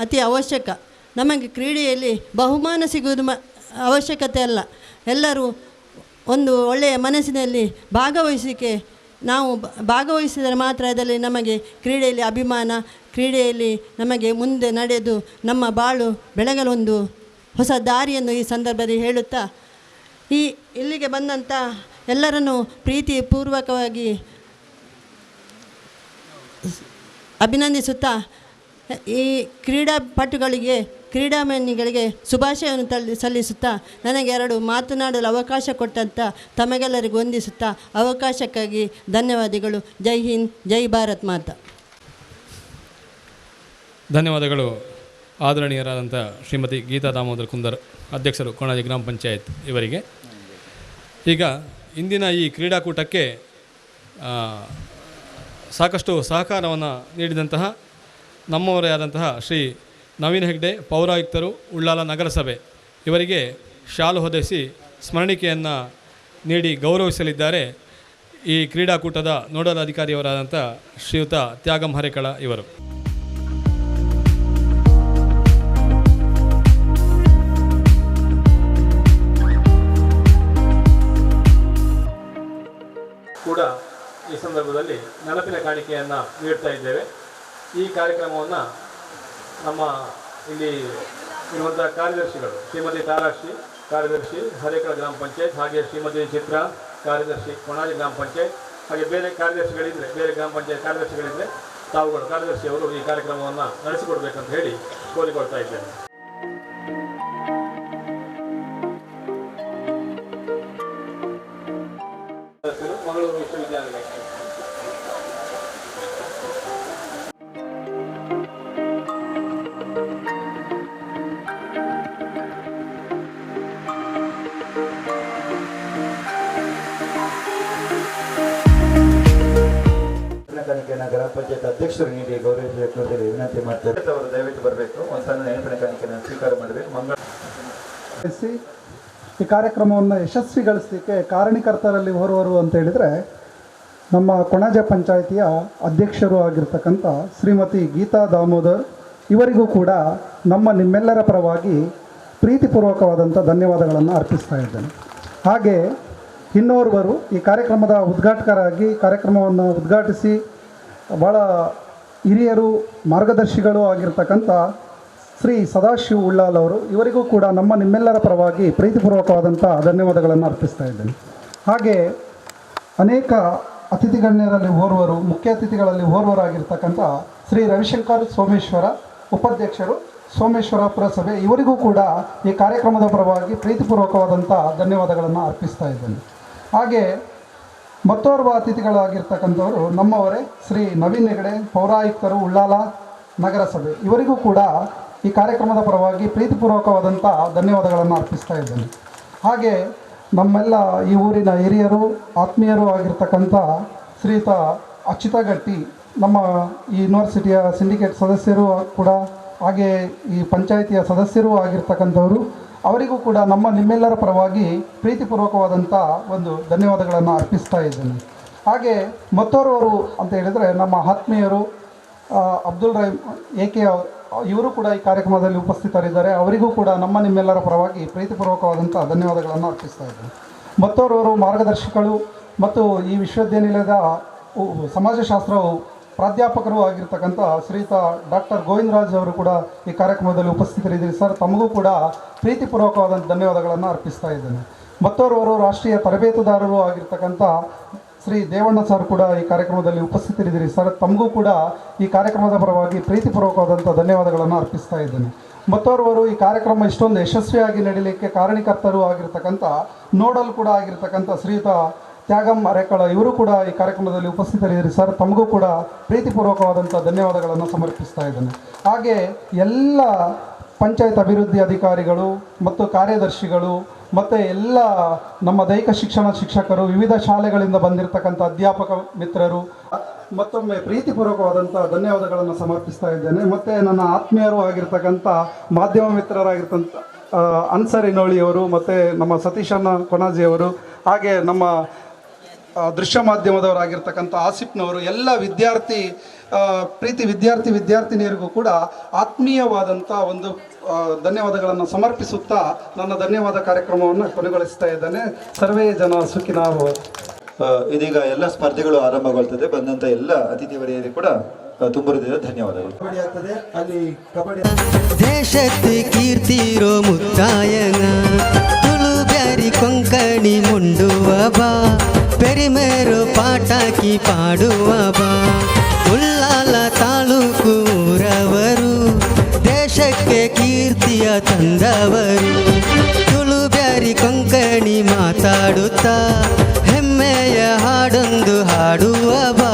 ಅತಿ ಅವಶ್ಯಕ. ನಮಗೆ ಕ್ರೀಡೆಯಲ್ಲಿ ಬಹುಮಾನ ಸಿಗುವುದು ಅವಶ್ಯಕತೆ ಅಲ್ಲ. ಎಲ್ಲರೂ ಒಂದು ಒಳ್ಳೆಯ ಮನಸ್ಸಿನಲ್ಲಿ ನಾವು ಭಾಗವಹಿಸಿದರೆ ಮಾತ್ರ ಅದರಲ್ಲಿ ನಮಗೆ ಕ್ರೀಡೆಯಲ್ಲಿ ಅಭಿಮಾನ, ಕ್ರೀಡೆಯಲ್ಲಿ ನಮಗೆ ಮುಂದೆ ನಡೆದು ನಮ್ಮ ಬಾಳು ಬೆಳಗಲು ಒಂದು ಹೊಸ ದಾರಿಯನ್ನು ಈ ಸಂದರ್ಭದಲ್ಲಿ ಹೇಳುತ್ತಾ, ಇಲ್ಲಿಗೆ ಬಂದಂಥ ಎಲ್ಲರನ್ನೂ ಪ್ರೀತಿಪೂರ್ವಕವಾಗಿ ಅಭಿನಂದಿಸುತ್ತಾ, ಈ ಕ್ರೀಡಾಪಟುಗಳಿಗೆ, ಕ್ರೀಡಾಭಿಮಾನಿಗಳಿಗೆ ಶುಭಾಶಯವನ್ನು ಸಲ್ಲಿಸುತ್ತಾ, ನನಗೆ 2 ಮಾತನಾಡಲು ಅವಕಾಶ ಕೊಟ್ಟಂಥ ತಮಗೆಲ್ಲರಿಗೂ ವಂದಿಸುತ್ತಾ, ಅವಕಾಶಕ್ಕಾಗಿ ಧನ್ಯವಾದಗಳು. ಜೈ ಹಿಂದ್, ಜೈ ಭಾರತ್ ಮಾತಾ. ಧನ್ಯವಾದಗಳು ಆದರಣೀಯರಾದಂಥ ಶ್ರೀಮತಿ ಗೀತಾ ದಾಮೋದರ ಕುಂದರ್, ಅಧ್ಯಕ್ಷರು ಕೊಣಾಜೆ ಗ್ರಾಮ ಪಂಚಾಯತ್ ಇವರಿಗೆ. ಈಗ ಇಂದಿನ ಈ ಕ್ರೀಡಾಕೂಟಕ್ಕೆ ಸಾಕಷ್ಟು ಸಹಕಾರವನ್ನು ನೀಡಿದಂತಹ ನಮ್ಮವರೇ ಆದಂತಹ ಶ್ರೀ ನವೀನ್ ಹೆಗ್ಡೆ, ಪೌರಾಯುಕ್ತರು, ಉಳ್ಳಾಲ ನಗರಸಭೆ ಇವರಿಗೆ ಶಾಲು ಹೊದಿಸಿ ಸ್ಮರಣಿಕೆಯನ್ನು ನೀಡಿ ಗೌರವಿಸಲಿದ್ದಾರೆ ಈ ಕ್ರೀಡಾಕೂಟದ ನೋಡಲ್ ಅಧಿಕಾರಿಯವರಾದಂಥ ಶ್ರೀಯುತ ತ್ಯಾಗಂ ಹರೇಕಳ ಇವರು. ಕೂಡ ಈ ಸಂದರ್ಭದಲ್ಲಿ ನೆನಪಿನ ಕಾಣಿಕೆಯನ್ನು ನೀಡ್ತಾ ಇದ್ದೇವೆ. ಈ ಕಾರ್ಯಕ್ರಮವನ್ನು ನಮ್ಮ ಇಲ್ಲಿ ಇರುವಂಥ ಕಾರ್ಯದರ್ಶಿಗಳು ಶ್ರೀಮತಿ ತಾರಾಶ್ರೀ ಕಾರ್ಯದರ್ಶಿ ಹರೇಕಳ ಗ್ರಾಮ ಪಂಚಾಯತ್, ಹಾಗೆ ಶ್ರೀಮತಿ ಚಿತ್ರಾ ಕಾರ್ಯದರ್ಶಿ ಕೊಣಾಜೆ ಗ್ರಾಮ ಪಂಚಾಯತ್, ಹಾಗೆ ಬೇರೆ ಕಾರ್ಯದರ್ಶಿಗಳಿದ್ದರೆ ಬೇರೆ ಗ್ರಾಮ ಪಂಚಾಯತ್ ಕಾರ್ಯದರ್ಶಿಗಳಿದ್ದರೆ ತಾವುಗಳು ಕಾರ್ಯದರ್ಶಿಯವರು ಈ ಕಾರ್ಯಕ್ರಮವನ್ನು ನಡೆಸಿಕೊಡ್ಬೇಕಂತ ಹೇಳಿ ಕೋರಿಕೊಳ್ತಾ ಇದ್ದೇನೆ. ಮಂಗಳೂರು ವಿಶ್ವವಿದ್ಯಾಲಯ ಗ್ರಾಮ ಪಂಚಾಯತ್ ಅಧ್ಯಕ್ಷರು ನೀಡಿ ಗೌರವಿಸಬೇಕು ಅಂತ ವಿನಂತಿ ಮಾಡ್ತಾರೆ. ಅವರು ದಯವಿಟ್ಟು ಬರಬೇಕು, ಒಂದು ಸಣ್ಣ ನೆನಪಿನ ಕಾಣಿಕೆಯನ್ನು ಸ್ವೀಕಾರ ಮಾಡಬೇಕು. ಈ ಕಾರ್ಯಕ್ರಮವನ್ನು ಯಶಸ್ವಿಗೊಳಿಸಲಿಕ್ಕೆ ಕಾರಣೀಕರ್ತರಲ್ಲಿ ಹೊರವರು ಅಂತ ಹೇಳಿದರೆ ನಮ್ಮ ಕೊಣಾಜೆ ಪಂಚಾಯಿತಿಯ ಅಧ್ಯಕ್ಷರು ಆಗಿರ್ತಕ್ಕಂಥ ಶ್ರೀಮತಿ ಗೀತಾ ದಾಮೋದರ್ ಇವರಿಗೂ ಕೂಡ ನಿಮ್ಮೆಲ್ಲರ ಪರವಾಗಿ ಪ್ರೀತಿಪೂರ್ವಕವಾದಂಥ ಧನ್ಯವಾದಗಳನ್ನು ಅರ್ಪಿಸ್ತಾ ಇದ್ದೇನೆ. ಹಾಗೆ ಇನ್ನೋರ್ವರು ಈ ಕಾರ್ಯಕ್ರಮದ ಉದ್ಘಾಟಕರಾಗಿ ಕಾರ್ಯಕ್ರಮವನ್ನು ಉದ್ಘಾಟಿಸಿ ಭಾಳ ಹಿರಿಯರು ಮಾರ್ಗದರ್ಶಿಗಳು ಆಗಿರ್ತಕ್ಕಂಥ ಶ್ರೀ ಸದಾಶಿವ ಉಳ್ಳಾಲ್ ಅವರು ಇವರಿಗೂ ಕೂಡ ನಿಮ್ಮೆಲ್ಲರ ಪರವಾಗಿ ಪ್ರೀತಿಪೂರ್ವಕವಾದಂಥ ಧನ್ಯವಾದಗಳನ್ನು ಅರ್ಪಿಸ್ತಾ ಇದ್ದೇನೆ. ಹಾಗೆ ಅನೇಕ ಅತಿಥಿ ಗಣ್ಯರಲ್ಲಿ ಓರ್ವರು, ಮುಖ್ಯ ಅತಿಥಿಗಳಲ್ಲಿ ಓರ್ವರಾಗಿರ್ತಕ್ಕಂಥ ಶ್ರೀ ರವಿಶಂಕರ್ ಸೋಮೇಶ್ವರ, ಉಪಾಧ್ಯಕ್ಷರು ಸೋಮೇಶ್ವರ ಪುರಸಭೆ, ಇವರಿಗೂ ಕೂಡ ಈ ಕಾರ್ಯಕ್ರಮದ ಪರವಾಗಿ ಪ್ರೀತಿಪೂರ್ವಕವಾದಂಥ ಧನ್ಯವಾದಗಳನ್ನು ಅರ್ಪಿಸ್ತಾ ಇದ್ದೇನೆ. ಹಾಗೆ ಮತ್ತೋರ್ವ ಅತಿಥಿಗಳಾಗಿರ್ತಕ್ಕಂಥವರು ನಮ್ಮವರೇ ಶ್ರೀ ನವೀನ್ ಹೆಗ್ಡೆ, ಪೌರಾಯುಕ್ತರು, ಉಳ್ಳಾಲ ನಗರಸಭೆ, ಇವರಿಗೂ ಕೂಡ ಈ ಕಾರ್ಯಕ್ರಮದ ಪರವಾಗಿ ಪ್ರೀತಿಪೂರ್ವಕವಾದಂಥ ಧನ್ಯವಾದಗಳನ್ನು ಅರ್ಪಿಸ್ತಾ ಇದ್ದೇನೆ. ಹಾಗೆ ನಮ್ಮೆಲ್ಲ ಈ ಊರಿನ ಹಿರಿಯರು, ಆತ್ಮೀಯರು ಆಗಿರ್ತಕ್ಕಂಥ ಶ್ರೀಯುತ ಅಚ್ಯುತಗಟ್ಟಿ, ನಮ್ಮ ಈ ಯೂನಿವರ್ಸಿಟಿಯ ಸಿಂಡಿಕೇಟ್ ಸದಸ್ಯರು ಕೂಡ, ಹಾಗೆ ಈ ಪಂಚಾಯಿತಿಯ ಸದಸ್ಯರು ಆಗಿರ್ತಕ್ಕಂಥವರು, ಅವರಿಗೂ ಕೂಡ ನಿಮ್ಮೆಲ್ಲರ ಪರವಾಗಿ ಪ್ರೀತಿಪೂರ್ವಕವಾದಂಥ ಒಂದು ಧನ್ಯವಾದಗಳನ್ನು ಅರ್ಪಿಸ್ತಾ ಇದ್ದೇನೆ. ಹಾಗೆ ಮತ್ತೋರ್ವರು ಅಂತ ಹೇಳಿದರೆ ನಮ್ಮ ಆತ್ಮೀಯರು ಅಬ್ದುಲ್ ರಹೀಮ್ ಏಕೆ ಇವರು ಕೂಡ ಈ ಕಾರ್ಯಕ್ರಮದಲ್ಲಿ ಉಪಸ್ಥಿತರಿದ್ದಾರೆ. ಅವರಿಗೂ ಕೂಡ ನಿಮ್ಮೆಲ್ಲರ ಪರವಾಗಿ ಪ್ರೀತಿಪೂರ್ವಕವಾದಂಥ ಧನ್ಯವಾದಗಳನ್ನು ಅರ್ಪಿಸ್ತಾ ಇದ್ದೇನೆ. ಮತ್ತೋರ್ವರು ಮಾರ್ಗದರ್ಶಿಗಳು ಮತ್ತು ಈ ವಿಶ್ವವಿದ್ಯಾನಿಲಯದ ಸಮಾಜಶಾಸ್ತ್ರ ಪ್ರಾಧ್ಯಾಪಕರು ಆಗಿರ್ತಕ್ಕಂಥ ಶ್ರೀಯುತ ಡಾಕ್ಟರ್ ಗೋವಿಂದರಾಜ್ ಅವರು ಕೂಡ ಈ ಕಾರ್ಯಕ್ರಮದಲ್ಲಿ ಉಪಸ್ಥಿತರಿದ್ದೀರಿ ಸರ್. ತಮಗೂ ಕೂಡ ಪ್ರೀತಿಪೂರ್ವಕವಾದಂಥ ಧನ್ಯವಾದಗಳನ್ನು ಅರ್ಪಿಸ್ತಾ ಇದ್ದೇನೆ. ಮತ್ತೋರ್ವರು ರಾಷ್ಟ್ರೀಯ ತರಬೇತುದಾರರು ಆಗಿರ್ತಕ್ಕಂಥ ಶ್ರೀ ದೇವಣ್ಣ ಸರ್ ಕೂಡ ಈ ಕಾರ್ಯಕ್ರಮದಲ್ಲಿ ಉಪಸ್ಥಿತರಿದ್ದೀರಿ ಸರ್. ತಮಗೂ ಕೂಡ ಈ ಕಾರ್ಯಕ್ರಮದ ಪರವಾಗಿ ಪ್ರೀತಿಪೂರ್ವಕವಾದಂಥ ಧನ್ಯವಾದಗಳನ್ನು ಅರ್ಪಿಸ್ತಾ ಇದ್ದೇನೆ. ಮತ್ತೋರ್ವರು ಈ ಕಾರ್ಯಕ್ರಮ ಇಷ್ಟೊಂದು ಯಶಸ್ವಿಯಾಗಿ ನಡೀಲಿಕ್ಕೆ ಕಾರಣೀಕರ್ತರು ಆಗಿರ್ತಕ್ಕಂಥ ನೋಡಲ್ ಕೂಡ ಆಗಿರ್ತಕ್ಕಂಥ ಶ್ರೀಯುತ ತ್ಯಾಗಂ ಹರೇಕಳ, ಇವರು ಕೂಡ ಈ ಕಾರ್ಯಕ್ರಮದಲ್ಲಿ ಉಪಸ್ಥಿತರಿದ್ದೀರಿ ಸರ್. ತಮಗೂ ಕೂಡ ಪ್ರೀತಿಪೂರ್ವಕವಾದಂಥ ಧನ್ಯವಾದಗಳನ್ನು ಸಮರ್ಪಿಸ್ತಾ ಇದ್ದೇನೆ. ಹಾಗೆ ಎಲ್ಲ ಪಂಚಾಯತ್ ಅಭಿವೃದ್ಧಿ ಅಧಿಕಾರಿಗಳು ಮತ್ತು ಕಾರ್ಯದರ್ಶಿಗಳು ಮತ್ತು ಎಲ್ಲ ನಮ್ಮ ದೈಹಿಕ ಶಿಕ್ಷಣ ಶಿಕ್ಷಕರು, ವಿವಿಧ ಶಾಲೆಗಳಿಂದ ಬಂದಿರತಕ್ಕಂಥ ಅಧ್ಯಾಪಕ ಮಿತ್ರರು, ಮತ್ತೊಮ್ಮೆ ಪ್ರೀತಿಪೂರ್ವಕವಾದಂಥ ಧನ್ಯವಾದಗಳನ್ನು ಸಮರ್ಪಿಸ್ತಾ ಇದ್ದೇನೆ. ಮತ್ತು ನನ್ನ ಆತ್ಮೀಯರು ಆಗಿರ್ತಕ್ಕಂಥ ಮಾಧ್ಯಮ ಮಿತ್ರರಾಗಿರ್ತಂಥ ಅನ್ಸರ್ ಇನೋಳಿಯವರು, ಮತ್ತು ನಮ್ಮ ಸತೀಶಣ್ಣ ಕೊನಾಜಿಯವರು, ಹಾಗೆ ನಮ್ಮ ದೃಶ್ಯ ಮಾಧ್ಯಮದವರಾಗಿರ್ತಕ್ಕಂಥ ಆಸಿಫ್ನವರು, ಎಲ್ಲ ವಿದ್ಯಾರ್ಥಿನಿಯರಿಗೂ ಕೂಡ ಆತ್ಮೀಯವಾದಂಥ ಒಂದು ಧನ್ಯವಾದಗಳನ್ನು ಸಮರ್ಪಿಸುತ್ತಾ ನನ್ನ ಧನ್ಯವಾದ ಕಾರ್ಯಕ್ರಮವನ್ನು ಕೊನೆಗೊಳಿಸ್ತಾ ಇದ್ದೇನೆ. ಸರ್ವೇ ಜನ ಸುಖಿನೋ ಭವಂತು. ಇದೀಗ ಎಲ್ಲ ಸ್ಪರ್ಧೆಗಳು ಆರಂಭಗೊಳ್ತದೆ. ಬಂದಂಥ ಎಲ್ಲ ಅತಿಥಿ ವರಿಯರಿಗೆ ಕೂಡ ತುಂಬ ಹೃದಯದ ಧನ್ಯವಾದಗಳು. ಕಬಡ್ಡಿ ಆಗ್ತದೆ, ಅಲ್ಲಿ ಕಬಡ್ಡಿ ದೇಶಕ್ಕೆ ಕೀರ್ತಿರೋ ಮುಕ್ತಾಯನ ತುಳು ಬ್ಯಾರಿ ಕೊಂಕಣಿ ಮುಂಡುವ ಬಾ ಪೆರಿಮೇರು ಪಾಟಾಕಿ ಪಾಡುವ ಬಾ ಉಳ್ಳಾಲ ತಾಲೂಕು ಊರವರು ದೇಶಕ್ಕೆ ಕೀರ್ತಿಯ ತಂದವರು ತುಳು ಬ್ಯಾರಿ ಕೊಂಕಣಿ ಮಾತಾಡುತ್ತಾ ಹೆಮ್ಮೆಯ ಹಾಡೊಂದು ಹಾಡುವ ಬಾ.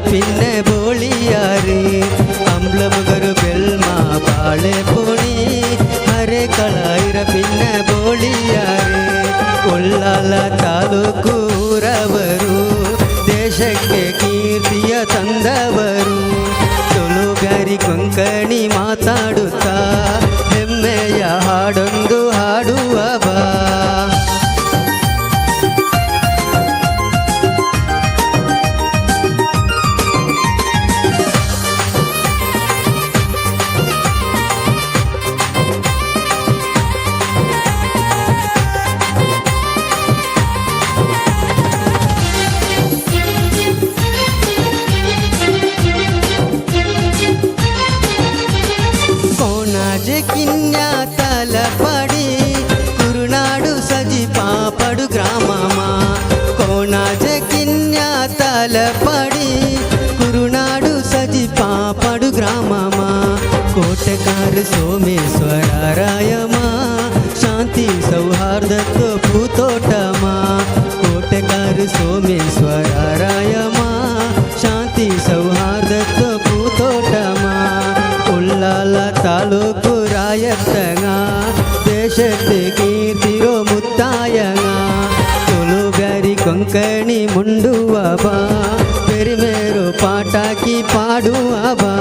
പിന്നെ ബോളിയാറ് അമ്പലമുകരു ബെൽമ ബാಳೆ ಪುಣಿ ಹರೆ ಕಳಾಯಿರ പിന്നെ ಬೋಳಿಯಾರೆ ಉಳ್ಳಾಲ ತಾಲೂಕು ಊರವರು ದೇಶಕ್ಕೆ ಕೀರ್ತಿಯ ತಂದವರು ತುಳುಗಾರಿ ಕೊಂಕಣಿ ಮಾತಾಡುತ್ತಾ ಹೆಮ್ಮೆಯ ಹಾಡೊಂದು ಹಾಡುವ ಬಾ. ಕಿನ್ಯಾ ತಲಪಡಿ ಕುರುನಾಡು ಸಜಿ ಪಾಪಡು ಗ್ರಾಮಮ ಕೋಣಾಜ ಕಿನ್ಯಾ ತಲಪಡಿ ಕುರುನಾಡು ಸಜಿ ಪಾಪಡು ಗ್ರಾಮಮ ಕೋಟೆಕಾರ ಸೋಮೇಶ್ವರ ರಾಯಮ ಶಾಂತಿ ಸೌಹಾರ್ದತ್ವ ಭೂತೋಟಮ ಕೋಟೆಕಾರ ಸೋಮೇಶ್ವರ ರಾಯಮ ಶಾಂತಿ ಸೌಹಾರ್ದತ್ವ ಭೂತೋಟಮ ಉಳ್ಳಾಲ ತಾಲೂಕು ರಾಯತ್ತಂಗ ದೇಶಕ್ಕೆ ಕೀರ್ತಿರೋ ಮುತ್ತಾಯಂಗ ತುಳುಗಾರಿ ಕೊಂಕಣಿ ಮುಂಡುವ ಬಾ ಪೆರಿಮೇರು ಪಾಟಾಕಿ ಪಾಡುವ ಬಾ.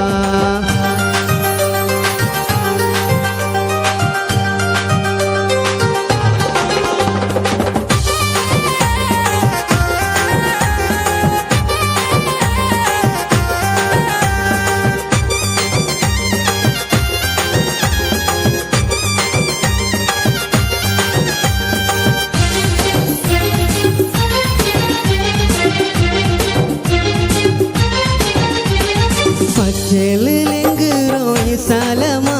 பச்செலுங்குறோ இசலமா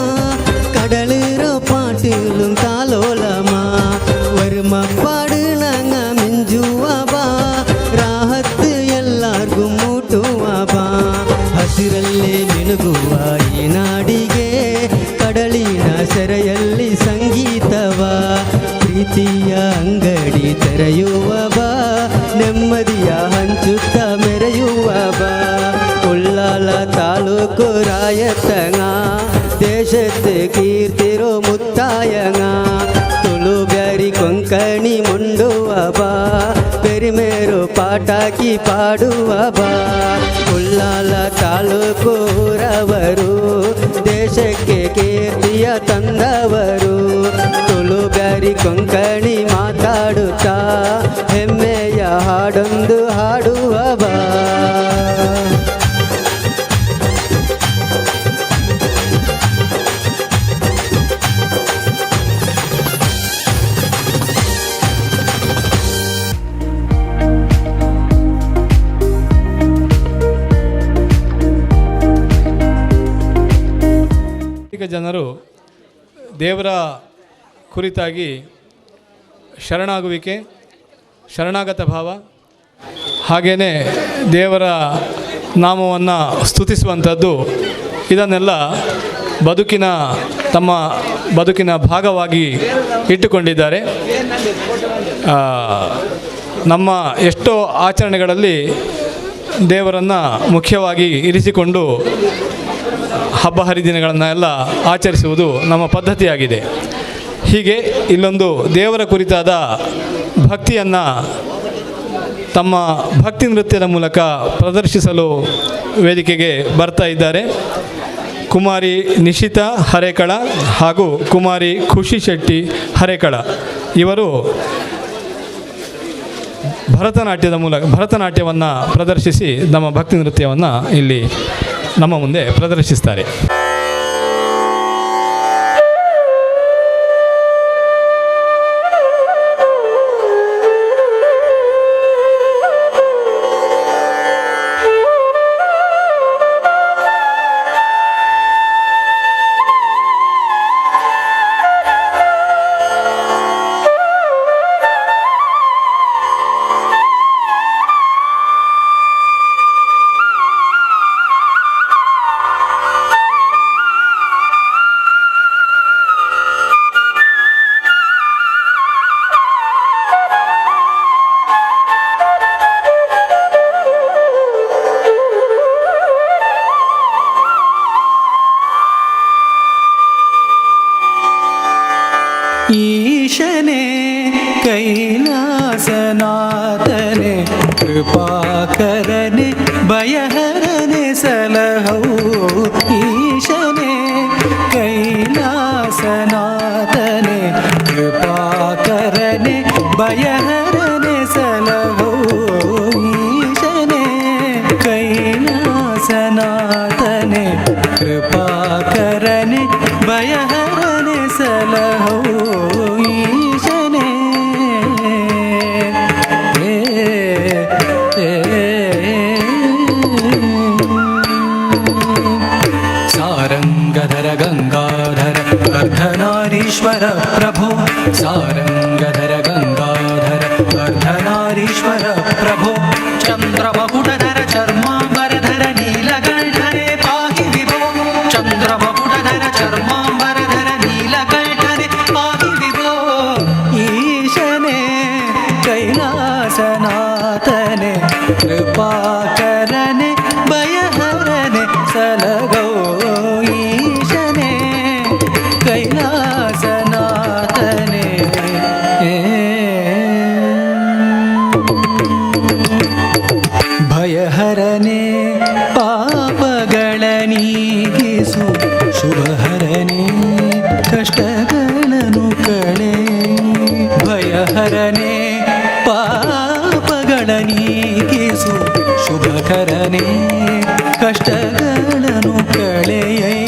கடலுறோ பாட்டிலும் தாலோலமா வருமா பாடு நாங்க மிஞ்சுவபா ರಾಹತ್ತು ಎಲ್ಲಾರ್ಗೂ ಮೂಟುವಬಾ ಹಸಿರಲ್ಲೇ ಮಿನುಗುವ ಈ ನಾಡಿಗೆ ಕಡಲಿನ ಸೆರೆಯಲ್ಲಿ ಸಂಗೀತವ ಪ್ರೀತಿಯ ಅಂಗಡಿ ತೆರೆಯುವಬಾ ನೆಮ್ಮದಿಯ ಹಂಚುತ್ತ ಮೆರೆಯುವಬಾ. ಉಳ್ಳಾಲ ತಾಲೂಕು ರಾಯತ್ತಂಗ ದೇಶಕ್ಕೆ ಕೀರ್ತಿರೋ ಮುತ್ತಾಯಂಗ ತುಳುಗಾರಿ ಕೊಂಕಣಿ ಮುಂಡುವ ಬಾ ಪೆರಿಮೇರು ಪಾಟಾಕಿ ಪಾಡುವ ಬಾ. ಉಳ್ಳಾಲ ತಾಲೂಕು ಊರವರು ದೇಶಕ್ಕೆ ಕೀರ್ತಿಯ ತಂದವರು ತುಳುಗಾರಿ ಕೊಂಕಣಿ ಮಾತಾಡುತ್ತಾ ಹೆಮ್ಮೆಯ ಹಾಡೊಂದು ಹಾಡುವ ಬಾ. ಜನರು ದೇವರ ಕುರಿತಾಗಿ ಶರಣಾಗುವಿಕೆ, ಶರಣಾಗತ ಭಾವ, ಹಾಗೆಯೇ ದೇವರ ನಾಮವನ್ನು ಸ್ತುತಿಸುವಂಥದ್ದು, ಇದನ್ನೆಲ್ಲ ತಮ್ಮ ಬದುಕಿನ ಭಾಗವಾಗಿ ಇಟ್ಟುಕೊಂಡಿದ್ದಾರೆ. ನಮ್ಮ ಎಷ್ಟೋ ಆಚರಣೆಗಳಲ್ಲಿ ದೇವರನ್ನು ಮುಖ್ಯವಾಗಿ ಇರಿಸಿಕೊಂಡು ಹಬ್ಬ ಹರಿದಿನಗಳನ್ನೆಲ್ಲ ಆಚರಿಸುವುದು ನಮ್ಮ ಪದ್ಧತಿಯಾಗಿದೆ. ಹೀಗೆ ಇಲ್ಲೊಂದು ದೇವರ ಕುರಿತಾದ ಭಕ್ತಿಯನ್ನು ತಮ್ಮ ಭಕ್ತಿ ನೃತ್ಯದ ಮೂಲಕ ಪ್ರದರ್ಶಿಸಲು ವೇದಿಕೆಗೆ ಬರ್ತಾ ಇದ್ದಾರೆ ಕುಮಾರಿ ನಿಶಿತಾ ಹರೇಕಳ ಹಾಗೂ ಕುಮಾರಿ ಖುಷಿ ಶೆಟ್ಟಿ ಹರೇಕಳ. ಇವರು ಭರತನಾಟ್ಯವನ್ನು ಪ್ರದರ್ಶಿಸಿ ನಮ್ಮ ಭಕ್ತಿ ನೃತ್ಯವನ್ನು ಇಲ್ಲಿ ನಮ್ಮ ಮುಂದೆ ಪ್ರದರ್ಶಿಸ್ತಾರೆ. ಈಶನೇ ಕೈಲಾಸನಾಥನೆ ಕೃಪಾಕರನೆ ಭಯಹರನೆ ಸಲಹೌ ಈಶನೇ ಕೈಲಾಸನಾಥನೆ ಕೃಪಾಕರನೆ ಭಯಹರನೆ ಸಲಹೌ ಈಶನೇ ಕೈಲಾಸನಾಥನೆ ಕೃಪಾಕರನೆ ಭಯಹರನೆ ಸಲಹೌ ಈಶನೇ ಸಾರಂಗಧರ ಗಂಗಾಧರ ಅರ್ಧನಾರೀಶ್ವರ ಪ್ರಭೋ ಸಾರಂಗಧರ ಗಂಗಾಧರ ಅರ್ಧನಾರೀಶ್ವರ ಪ್ರಭೋ ಚಂದ್ರಮಕುಟಧರ ಚರ್ಮಾಂಬರಧರ ನೀಲಕಂಠನೆ ಪಾಹಿ ವಿಭೋ ಚಂದ್ರಮಕುಟಧರ ಚರ್ಮಾಂಬರಧರ ನೀಲಕಂಠನೆ ಪಾಹಿ ವಿಭೋ ಈಶನೇ ಕೈಲಾಸನಾಥನೆ ಕೃಪಾಕರನೆ ಭಯಹರನೆ ಸಲಗೋ ಈಶನೇ ಕೈಲಾಸನಾಥನೆ ಭಯಹರನೆ ಪಾಪಗಳ ನೀಗಿಸು ಶುಭಹರನೆ ಕಷ್ಟಗಳನ್ನು ಕಳೆ ಭಯಹರನೆ ಪಾಪಗಳ ನೀಗಿಸು ಶುಭಕರನೆ ಕಷ್ಟಗಳನ್ನು ಕಳೆಯೈ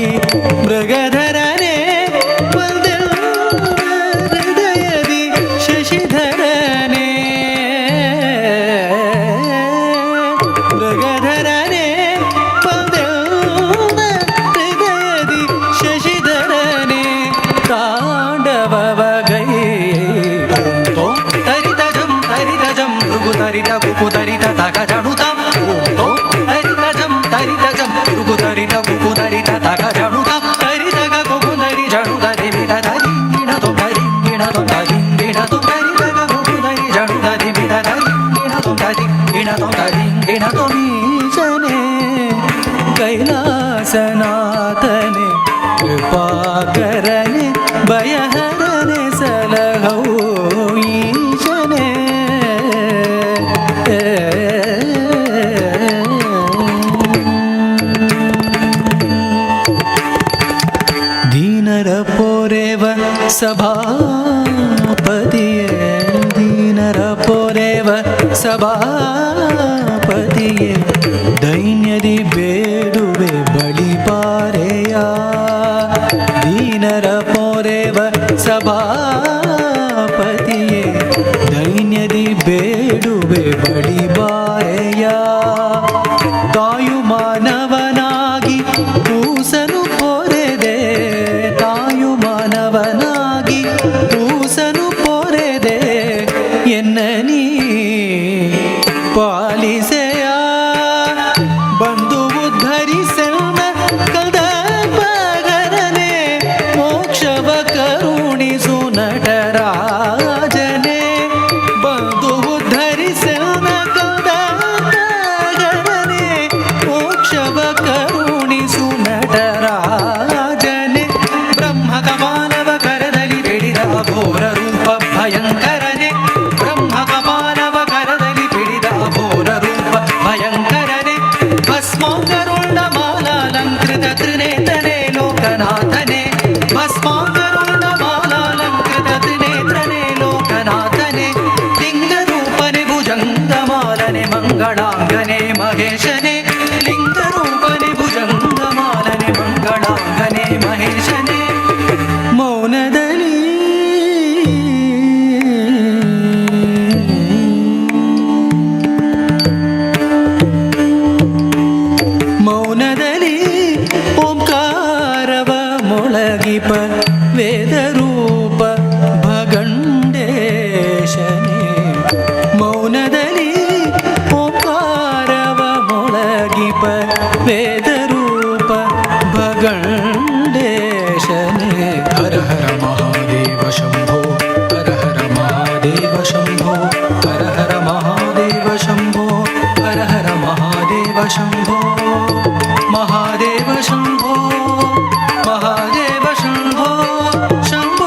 ಮೃಗಧರನೆ ಹೃದಯದಿ ಶಶಿಧರನೆ ಮೃಗಧರನೆ ಹೃದಯದಿ ಶಶಿಧರನೆ ತಾಂಡವಗೈ ತರಿತಜಂ ತರಿತಜಂ ಋಗುತರಿತ ಕುಕುತರಿತ ತಗ ಜಣುತಂ ತರಿತಜಂ ತರಿತಜಂ ಋಗುತರಿತ ಕುಕುತರಿತ ತಗ ಜಣುತಂ ತರಿತಗ ಕುಕುತರಿ ಜಣುತರಿ ಬಿಡದರಿಂಗಿಣ ತೊಂದರಿಂಗಿಣ ತೊಂದರಿಂಗಿಣ ತೊಂದರಿತಗ ಕುಕುತರಿ ಜಣುತರಿ ಬಿಡದರಿಂಗಿಣ ತೊಂದರಿಂಗಿಣ ತೊಂದರಿಂಗಿಣ ತೊಮೀಶನೇ ಕೈಲಾಸನಾಥನೆ ಕೃಪಾಕರನೆ ಭಯಹರನೆ ಸಲಹೌ ಈಶನೇ ದೀನರ ಪೊರೆವ ಸಭಾಪತಿಯೇ ದೀನರ ಪೊರೆವ ಸಭಾಪತಿಯೇ ದೈನ್ಯದಿ ಬೇಡುವೆ ಬಳಿಪಾರೆಯ ದೀನರ ಪೊರೆವ ಸಭಾಪತಿಯೇ ದೈನ್ಯದಿ ಬೇಡುವೆ ಬಳಿಬಾರೆಯ ತಾಯು ಮಾನವನಾಗಿ ಕೂಸನು ಪೊರೆದೆ ತಾಯು ಮಾನವನಾಗಿ ಕೂಸನು ಪೊರೆದೆ ಎನ್ನ ನೀ ಪಾಲಿಸೆಯ ಬಂದು ಉದ್ಧರಿಸೆನ್ನ ಕದಪಗರನೆ ಮೋಕ್ಷವ ಕರುಣಿಸು ನಟರಾಜನೆ ಬಂದು ಉದ್ಧರಿಸೆನ್ನ ಕದಪಗರನೆ ಮೋಕ್ಷವ ಕರುಣಿಸು ನಟರಾಜನೆ ಬ್ರಹ್ಮ ಕಪಾಲವ ಕರದಲ್ಲಿ ಬೆಳೆದ ಘೋರ ರೂಪ ಭಯಂಕರನೆ ಬ್ರಹ್ಮ ಕಪಾಲವ ಕರದಲ್ಲಿ ಬೆಳೆದ ಘೋರ ರೂಪ ಭಯಂಕರನೆ ಭಸ್ಮಾಂಗರುಂಡ ಮಾಲಾಲಂಕೃತ ತ್ರಿನೇತ್ರನೆ ಲೋಕನಾಥನೆ ಭಸ್ಮಾಂಗರುಂಡ ಮಾಲಾಲಂಕೃತ ತ್ರಿನೇತ್ರನೆ ಲೋಕನಾಥನೆ ಲಿಂಗರೂಪನೆ ಭುಜಂಗಮಾಲನೆ ಮಂಗಳಾಂಗನೆ ಮಹೇಶನೆ ಲಿಂಗರೂಪನೆ ಭುಜಂಗಮಾಲನೆ ಮಂಗಳಾಂಗನೆ ಮಹೇಶನೆ ಮೌನದಲ್ಲಿ ಮೌನದಲ್ಲಿ ಓಂಕಾರವ ಮೊಳಗಿಪ ವೇದರೂಪ ಭಗಂಡೇಶನೇ ಮೌನದಲ್ಲಿ ಓಂಕಾರವ ಮೊಳಗಿಪ ವೇದರೂಪ ಭಗಂಡೇಶನೇ ಹರ ಹರ ಮಹಾದೇವ ಶಂಭೋ ಹರ ಹರ ಮಹಾದೇವ ಶಂಭೋ ಹರ ಹರ ಮಹಾದೇವ ಶಂಭೋ ಹರ ಹರ ಮಹಾದೇವ ಶಂಭೋ ಮಹಾದೇವ ಶಂಭೋ ಮಹಾದೇವ ಶಂಭೋ ಶಂಭೋ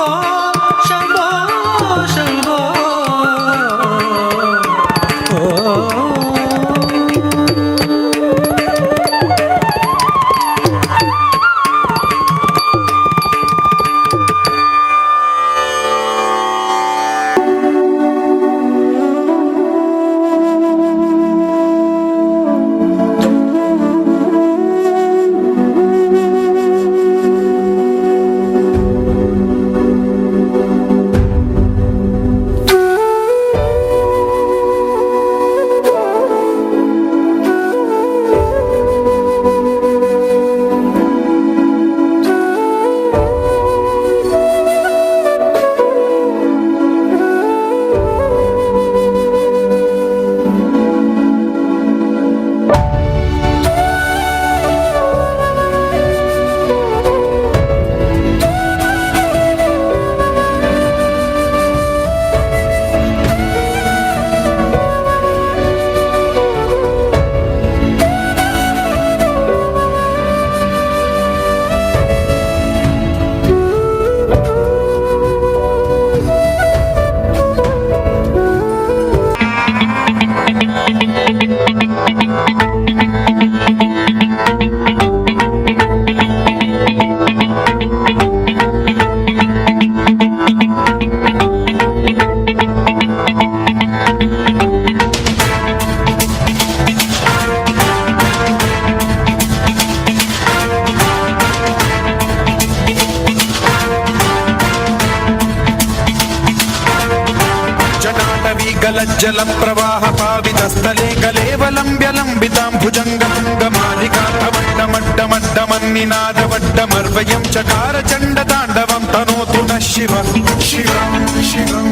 लज्जल प्रवाह पावितस्थले कलेवलम्ब्य लम्बितां भुजङ्गतुङ्गमालिकाधवड्डमड्डमड्डमन्निनादवड्डमर्वयं चकार चण्डताण्डवं तनोतु नः शिवः शिवं शिवं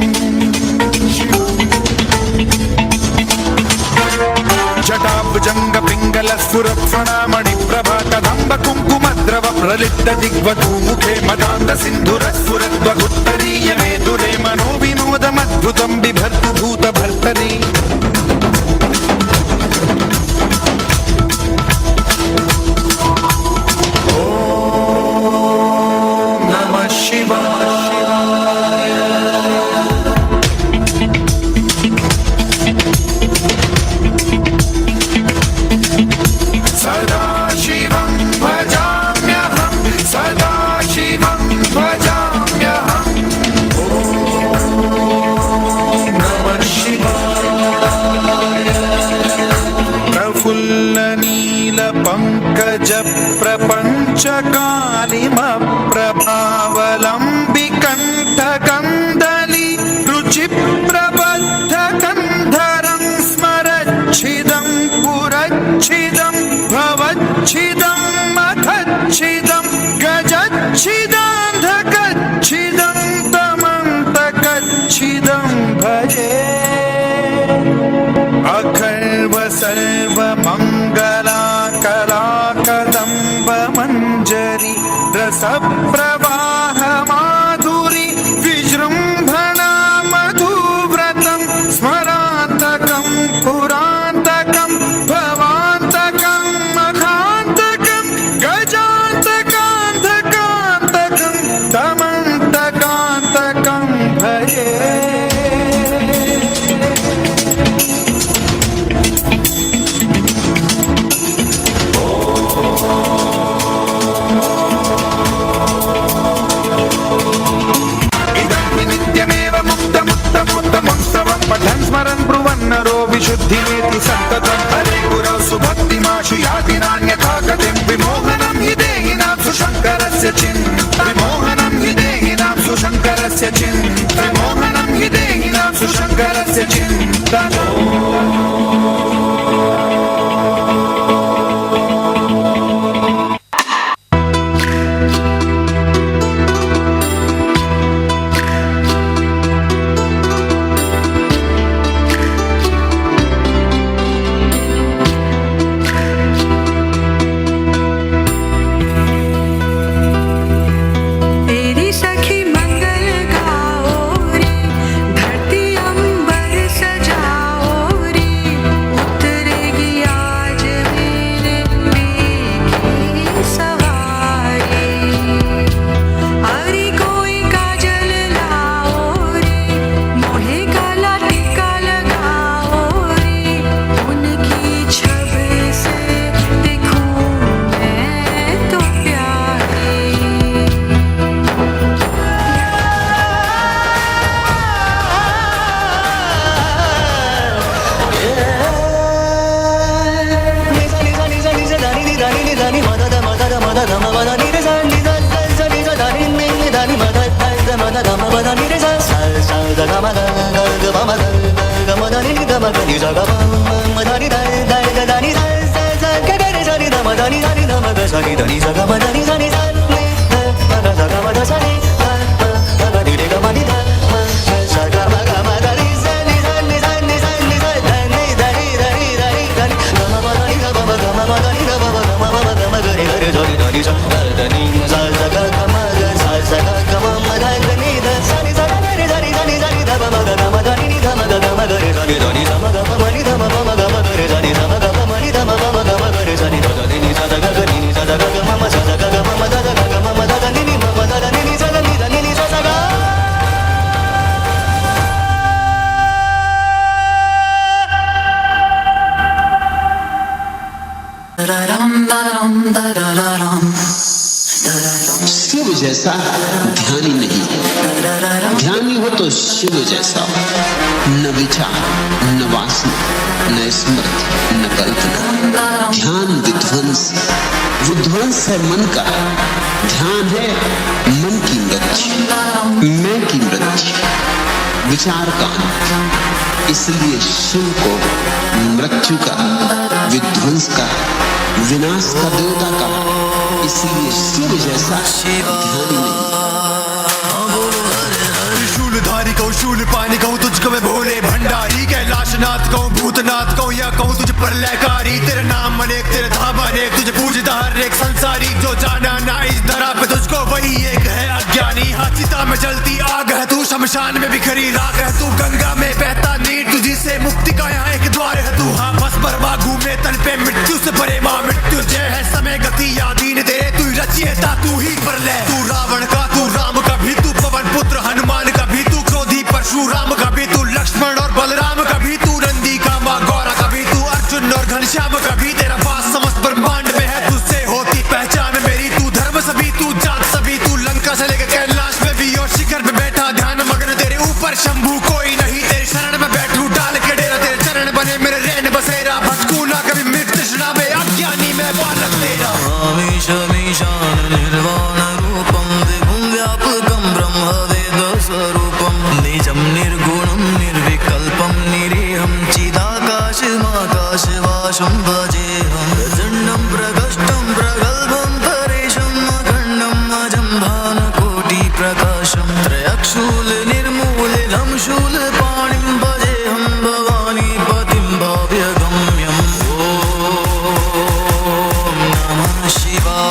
जटाभुजंग पिंगल स्फुरफणामणि प्रभा कदंब कुंकुमद्रव प्रलिप्त दिग्वधूमुखे मदान्ध सिंधुर स्फुरद्वगुत्तरीय मेदुरे मनो विनोदमद्भुतं बिभर्तु भूत भर्तरी ओम नमः शिवाय पंकज प्रपंच कालिम प्रभावलंबि कंठ कंदली रुचि प्रबद्ध कंधरं स्मरच्छिदं पुरच्छिदं भवच्छिदं मखच्छिदं गजच्छिदान्धकच्छिदं तमन्तकच्छिदं भजे अखर्व सर्व मंगला कला कदम्ब मंजरी रस प्रवाह माधुरी विजृंभणा मधुव्रतं स्मरान्तकं पुरान्तकं भवान्तकं मखान्तकं गजान्तकान्धकान्तकं तमन्तकान्तकं भजे पठन् स्मरन् ब्रुवन्नरो विशुद्धिमेति सन्ततं हरे गुरौ सुभक्तिमाशु याति नान्यथा गतिं विमोहनं हि देहिनां शङ्करस्य विमोहनं हि देहिनां शङ्करस्य विमोहनं हि देहिनां शङ्करस्य चिन्तनम् शिव जैसा ध्यानी नहीं, ध्यानी हो तो शिव जैसा, न विचार न वासना न स्मृति न कल्पना। ध्यान विध्वंस, विध्वंस है मन का, ध्यान है मन की मृत्यु, मैं की मृत्यु, विचार का अंत। इसलिए शिव को मृत्यु का, विध्वंस का, विनाश का देवता कहा। इसलिए शिव जैसा ध्यानी नहीं। शूलधारी कहूँ, शूल पानी कहूँ, तुझको मैं भोले भंडारी, कैलाशनाथ कहूँ, भूतनाथ कहूँ, या कहूँ तुझे प्रलयकारी। तेरा नाम अनेक, तेरे धाम अनेक, तुझे पूजता हर एक संसारी। जो जाना ना इस धरा पे तुझको वही एक है अज्ञानी। हाथीता में जलती आग है तू, शमशान में बिखरी राख है तू, गंगा में बहता नीर, तुझी से मुक्ति का यहाँ एक द्वार है तू। हाँ बस बर्मा घूमे तन पे, मृत्यु से परे माँ मृत्यु जय है, समय गति यादीन दे, तू रचियता तू ही प्रलय। तू रावण का, तू राम का भी, तू पवन पुत्र हनुमान का भी, तू क्रोधी परशुराम का भी, तू लक्ष्मण और बलराम का भी, तू नंदी का माँ गौरा का भी, तू अर्जुन और घनश्याम का भी। तेरा वास समस्त ब्रह्मांड में है, तुझसे होती पहचान मेरी। तू धर्म सभी, तू जात सभी, तू लंका से लेकर कैलाश में भी, और शिखर पे बैठा ध्यान मग्न, तेरे ऊपर शंभू कोई नहीं। तेरे शरण में बैठू डाल के डेरा, तेरे चरण बने मेरे रैन बसेरा। भटकू ना कभी मृत तृष्णा में, अज्ञानी मैं बालक तेरा। निर्वाण रूपम विभुं व्यापकं ब्रह्म वेद स्वरूपम, निजं निर्गुणं निर्विकल्पं निरीहं चिदाकाशमाकाशवासं भजेऽहं। प्रचण्डं प्रकष्टं प्रगल्भं परेशम् अखण्डम् अजं भानुकोटिप्रकाशं, त्रयक्षूल निर्मूलिनं शूलपाणिं भजेऽहं भवानीपतिं भाव्यगम्यम्। ॐ नमः शिवाय।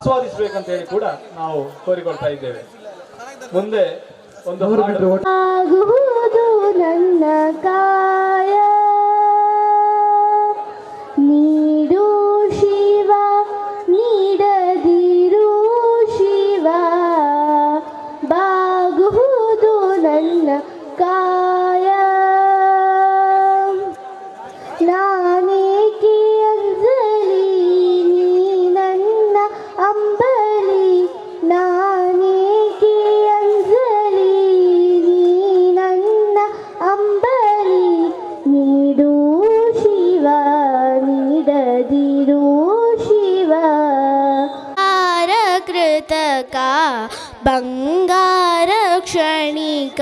ಆಸ್ವಾದಿಸಬೇಕಂತ ಹೇಳಿ ಕೂಡ ನಾವು ಕೋರಿಕೊಳ್ತಾ ಇದ್ದೇವೆ. ಮುಂದೆ ಒಂದು ಆಗುವುದು ನನ್ನ ಕಾಯ, ನೀಡು ಶಿವ ನೀಡದಿರು ಶಿವ, ಬಾಗುವುದು ನನ್ನ ಕಾಯ. ನಾನೇಕೆ ಅಂಜಲಿ ನೀ ನನ್ನ ಅಂಬಲಿ, ನಾನೇಕೆ ಅಂಜಲಿ ನೀ ನನ್ನ ಅಂಬಲಿ, ನೀಡು ಶಿವ ನೀಡದಿರು ಶಿವ. ಕೃತಕ ಬಂಗಾರ ಕ್ಷಣಿಕ,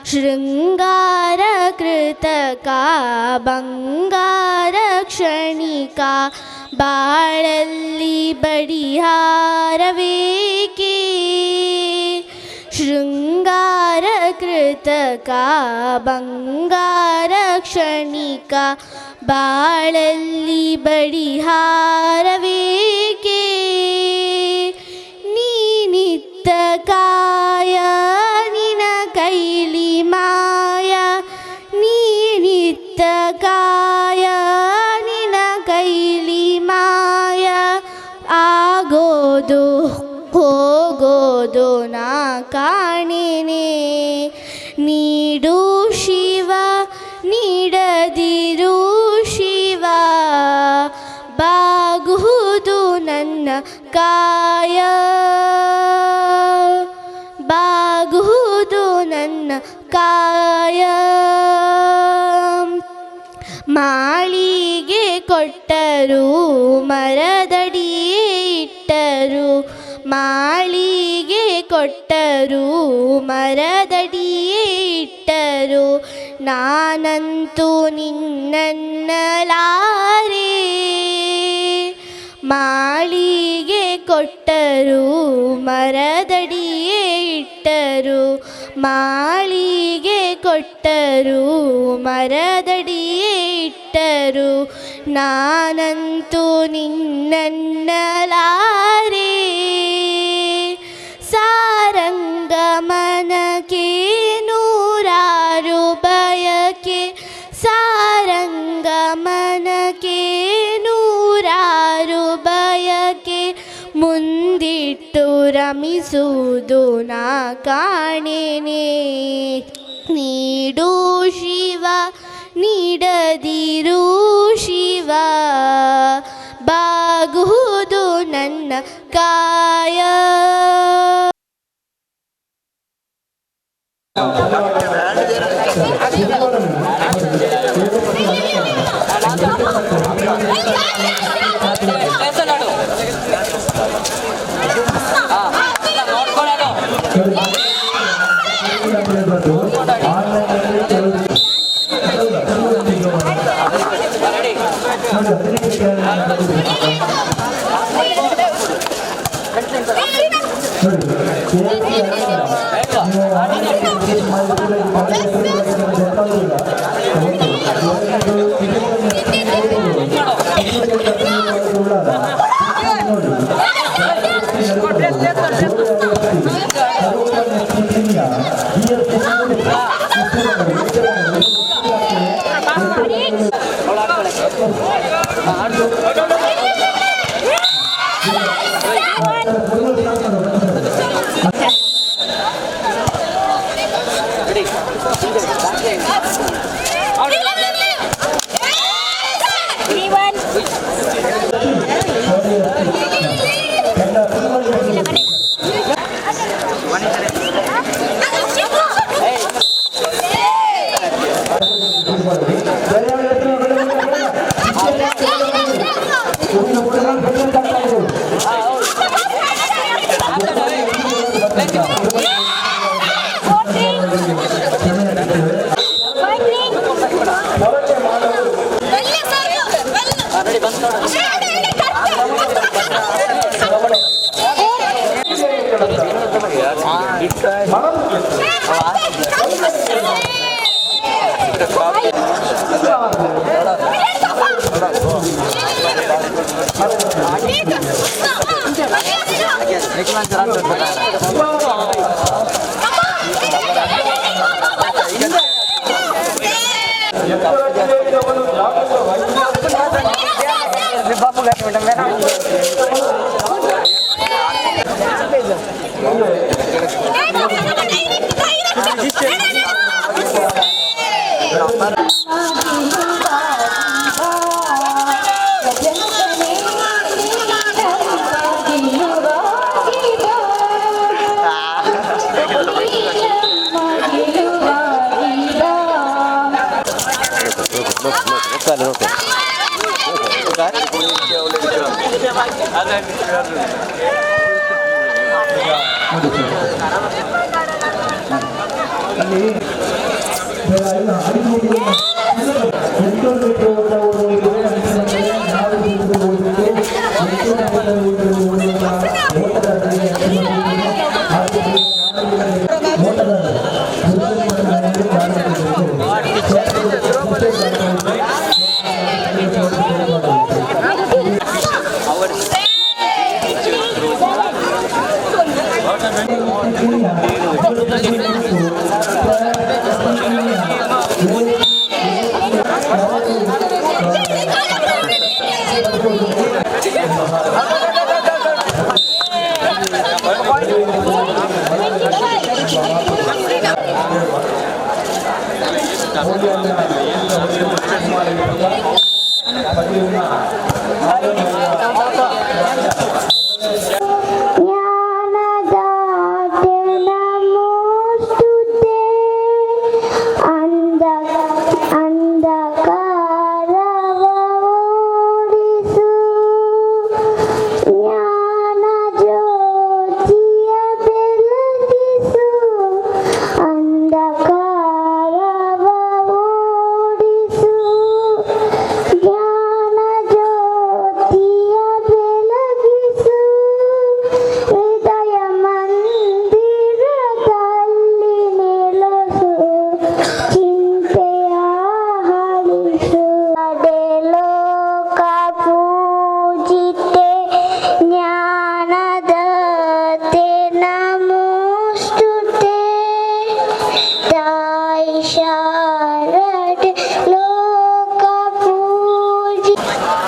ಶೃಂಗಾರ ಕೃತಕ ಬಂಗಾರ ಕ್ಷಣಿಕ, ಬಾಳಲ್ಲಿ ಬಡಿಹಾರವೇಕೆ. ಶೃಂಗಾರ ಕೃತಕ ಬಂಗಾರ ಕ್ಷಣಿಕ, ಬಾಳಲ್ಲಿ ಬಡಿಹಾರವೇಕೆ. ನೀನಿತ್ತ ಕಾಯ ನಿನ ಕೈಲಿ ಮಾಯ, ನೀನಿತ್ತ ಕಾಯ ನಿನ ನೀಡು ಶಿವ ನೀಡದಿರು ಶಿವ, ಬಾಗುವುದು ನನ್ನ ಕಾಯ, ಬಾಗುವುದು ನನ್ನ ಕಾಯ. ಮಾಳಿಗೆ ಕೊಟ್ಟರು ಮರದಡಿಯೇ ಇಟ್ಟರು, ಮಾಳಿಗೆ ಕೊಟ್ಟರು ಮರದಡಿಯೇ ಇಟ್ಟರು, ನಾನಂತೂ ನಿನ್ನನ್ನಲಾರೆ. ಮಾಳಿಗೆ ಕೊಟ್ಟರು ಮರದಡಿಯೇ ಇಟ್ಟರು, ಮಾಳಿಗೆ ಕೊಟ್ಟರು ಮರದಡಿಯೇ ಇಟ್ಟರು, ನಾನಂತೂ ನಿನ್ನನ್ನಲಾರೆ. ಸಾರಂಗಮನಕ್ಕೆ ನೂರಾರು ಬಯಕೆ, ಸಾರಂಗಮನಕ್ಕೆ ನೂರಾರು ಬಯಕೆ, ಮುಂದಿಟ್ಟು ರಮಿಸುವುದು ನಾ ಕಾಣೆನೆ. ನೀಡು ಶಿವ ನೀಡದಿರು ಶಿವ, ಬಾಗುವುದು ನನ್ನ ಕಾಯ.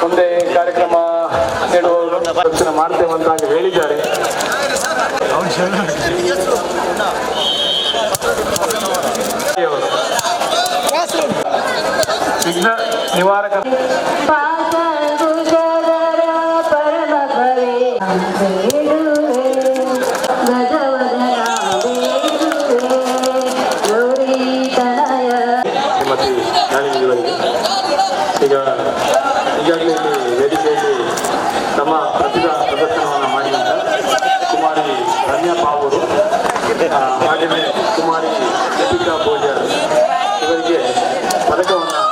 ಮುಂದೆ ಕಾರ್ಯಕ್ರಮ ನೀಡುವವರು ಪ್ರದರ್ಶನ ಮಾಡ್ತೇವೆ ಅಂತ ಹೇಳಿದ್ದಾರೆ. ವಿಘ್ನ ನಿವಾರಕ ಈಗಾಗಲೇ ವೇದಿಕೆಯಲ್ಲಿ ತಮ್ಮ ಪ್ರತಿಭಾ ಪ್ರದರ್ಶನವನ್ನು ಮಾಡಿದಂಥ ಕುಮಾರಿ ರಮ್ಯಾ ಪಾವರು ಹಾಗೆಯೇ ಕುಮಾರಿ ದೀಪಿಕಾ ಪೂಜಾರ್ ಇವರಿಗೆ ಪದಕವನ್ನು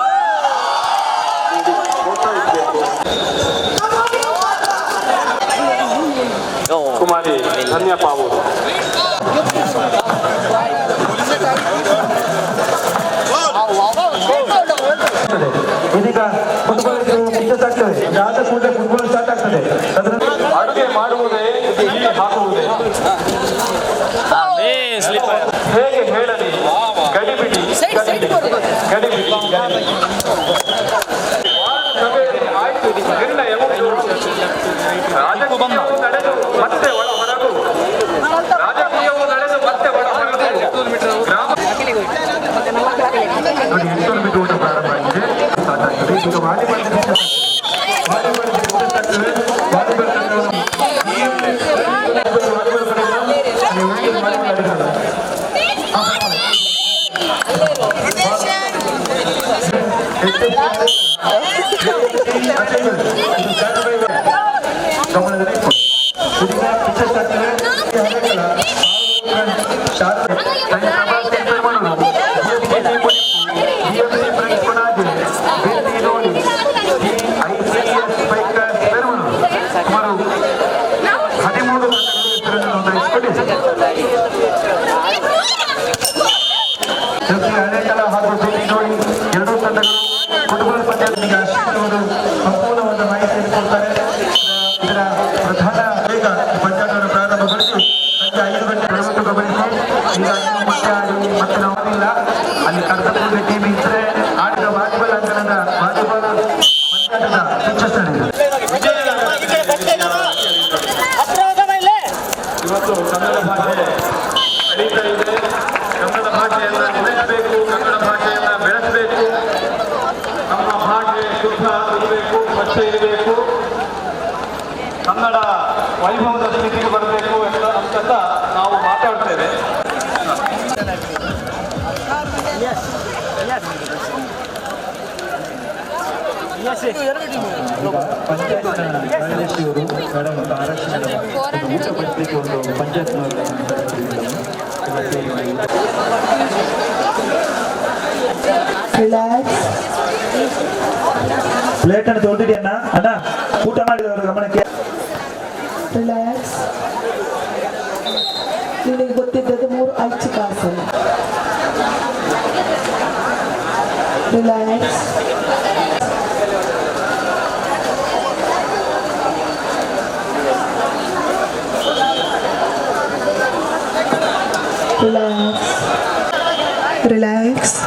ನೀಡಿ ಪ್ರೋತ್ಸಾಹಿಸಬೇಕು. ಕುಮಾರಿ ರಮ್ಯಾ ಪಾವರು ಇದೀಗ ಫುಟ್ಬಾಲ್ ಪಿಚಸ್ ಆಗ್ತದೆ. ಆದ ಕೂಡಲೇ ಫುಟ್ಬಾಲ್ ಸ್ಟಾರ್ಟ್ ಆಗ್ತದೆ. ಅಡುಗೆ ಮಾಡುವುದೇ ಇಲ್ಲಿ ಹಾಕುವುದೇ ಹೇಗೆ ಹೇಳಲಿ ಗಡಿಬಿಡಿ ಗಡಿಬಿಡಿ ಸಭೆಯಲ್ಲಿ ಆಯ್ತು ನಿರ್ಣಯ ರಾಜಕೀಯವು ನಡೆದು ಮತ್ತೆ ಒಳ ಹೊರಗು ರಾಜಕೀಯವು ನಡೆದು ಮತ್ತೆ ಒಳ ಹೊರಗು ಗ್ರಾಮ ನೋಡಿ 800 ಮೀಟರ್ ಓಟ ಪ್ರಾರಂಭ ಆಗಿದೆ. ಸ್ಟಾರ್ಟ್ ಆಗ್ತದೆ. ಈಗ ವಾಲಿಬಾಲ್ ಹಳೆಕಲ ಹಾಗೂ ನೋಡಿ ಎರಡೂ ತಂಡಗಳು ಫುಟ್ಬಾಲ್ ಪಂದ್ಯದೊಂದಿಗೆ ಅಶ್ವಿನವರು ಸಂಪೂರ್ಣವಾದ ಮಾಹಿತಿಯನ್ನು ಕೊಡ್ತಾರೆ. ಇದರ ಪ್ರಧಾನ ಬೇಗ ಪಂದ್ಯವನ್ನು ಪ್ರಾರಂಭಗೊಳಿಸಿ ಸಂಜೆ 5 ಗಂಟೆ 40 ಗಮನಿಸಿ. ಈಗ ಮತ್ತೆ ಆಡಿ ಮತ್ತೆ ನಾವು ಇಲ್ಲ ಅಲ್ಲಿ ಕರ್ತವ್ಯ ಟೀಮ್ ಇದ್ರೆ ಆಡಿದ ವಾಲಿಬಾಲ್ ಅಂಗಣದ ವಾಲಿಬಾಲ್ ಪಂದ್ಯದ ಪಿಚಸ್ ಇವತ್ತು ಕನ್ನಡ ಭಾಷೆ ಅಳಿತಾ ಇದೆ. ಕನ್ನಡ ಭಾಷೆಯನ್ನು ಉಳಿಸಬೇಕು, ಕನ್ನಡ ಭಾಷೆಯನ್ನು ಬೆಳೆಸಬೇಕು, ನಮ್ಮ ಭಾಷೆ ಶುದ್ಧ ಇರಬೇಕು, ಸ್ವಚ್ಛ ಇರಬೇಕು, ಕನ್ನಡ ವೈಭವದ ಸ್ಥಿತಿಗೆ ಬರಬೇಕು ಅಂತ ನಾವು ಮಾತಾಡ್ತೇವೆ. ಕಾರ್ಯದರ್ಶಿಯವರು ಮೇಡಮ್ ಊಟ ಪಡಿಸಲಿಕ್ಕೆ ಒಂದು ಪಂಚಾಯತ್ನವರು ಪ್ಲೇಟ್ ಅನ್ನು ತೊಗೊಂಡಿದ್ಯಣ್ಣ ಅಣ್ಣ ಊಟ ಮಾಡಿದವರು ಗಮನಕ್ಕೆ. ರಿಲ್ಯಾಕ್ಸ್. ನಿನಗೆ ಗೊತ್ತಿದ್ದದ್ದು 3 ಐಚ್ಛಿಕ ಆಸನ. Relax. Relax. Relax.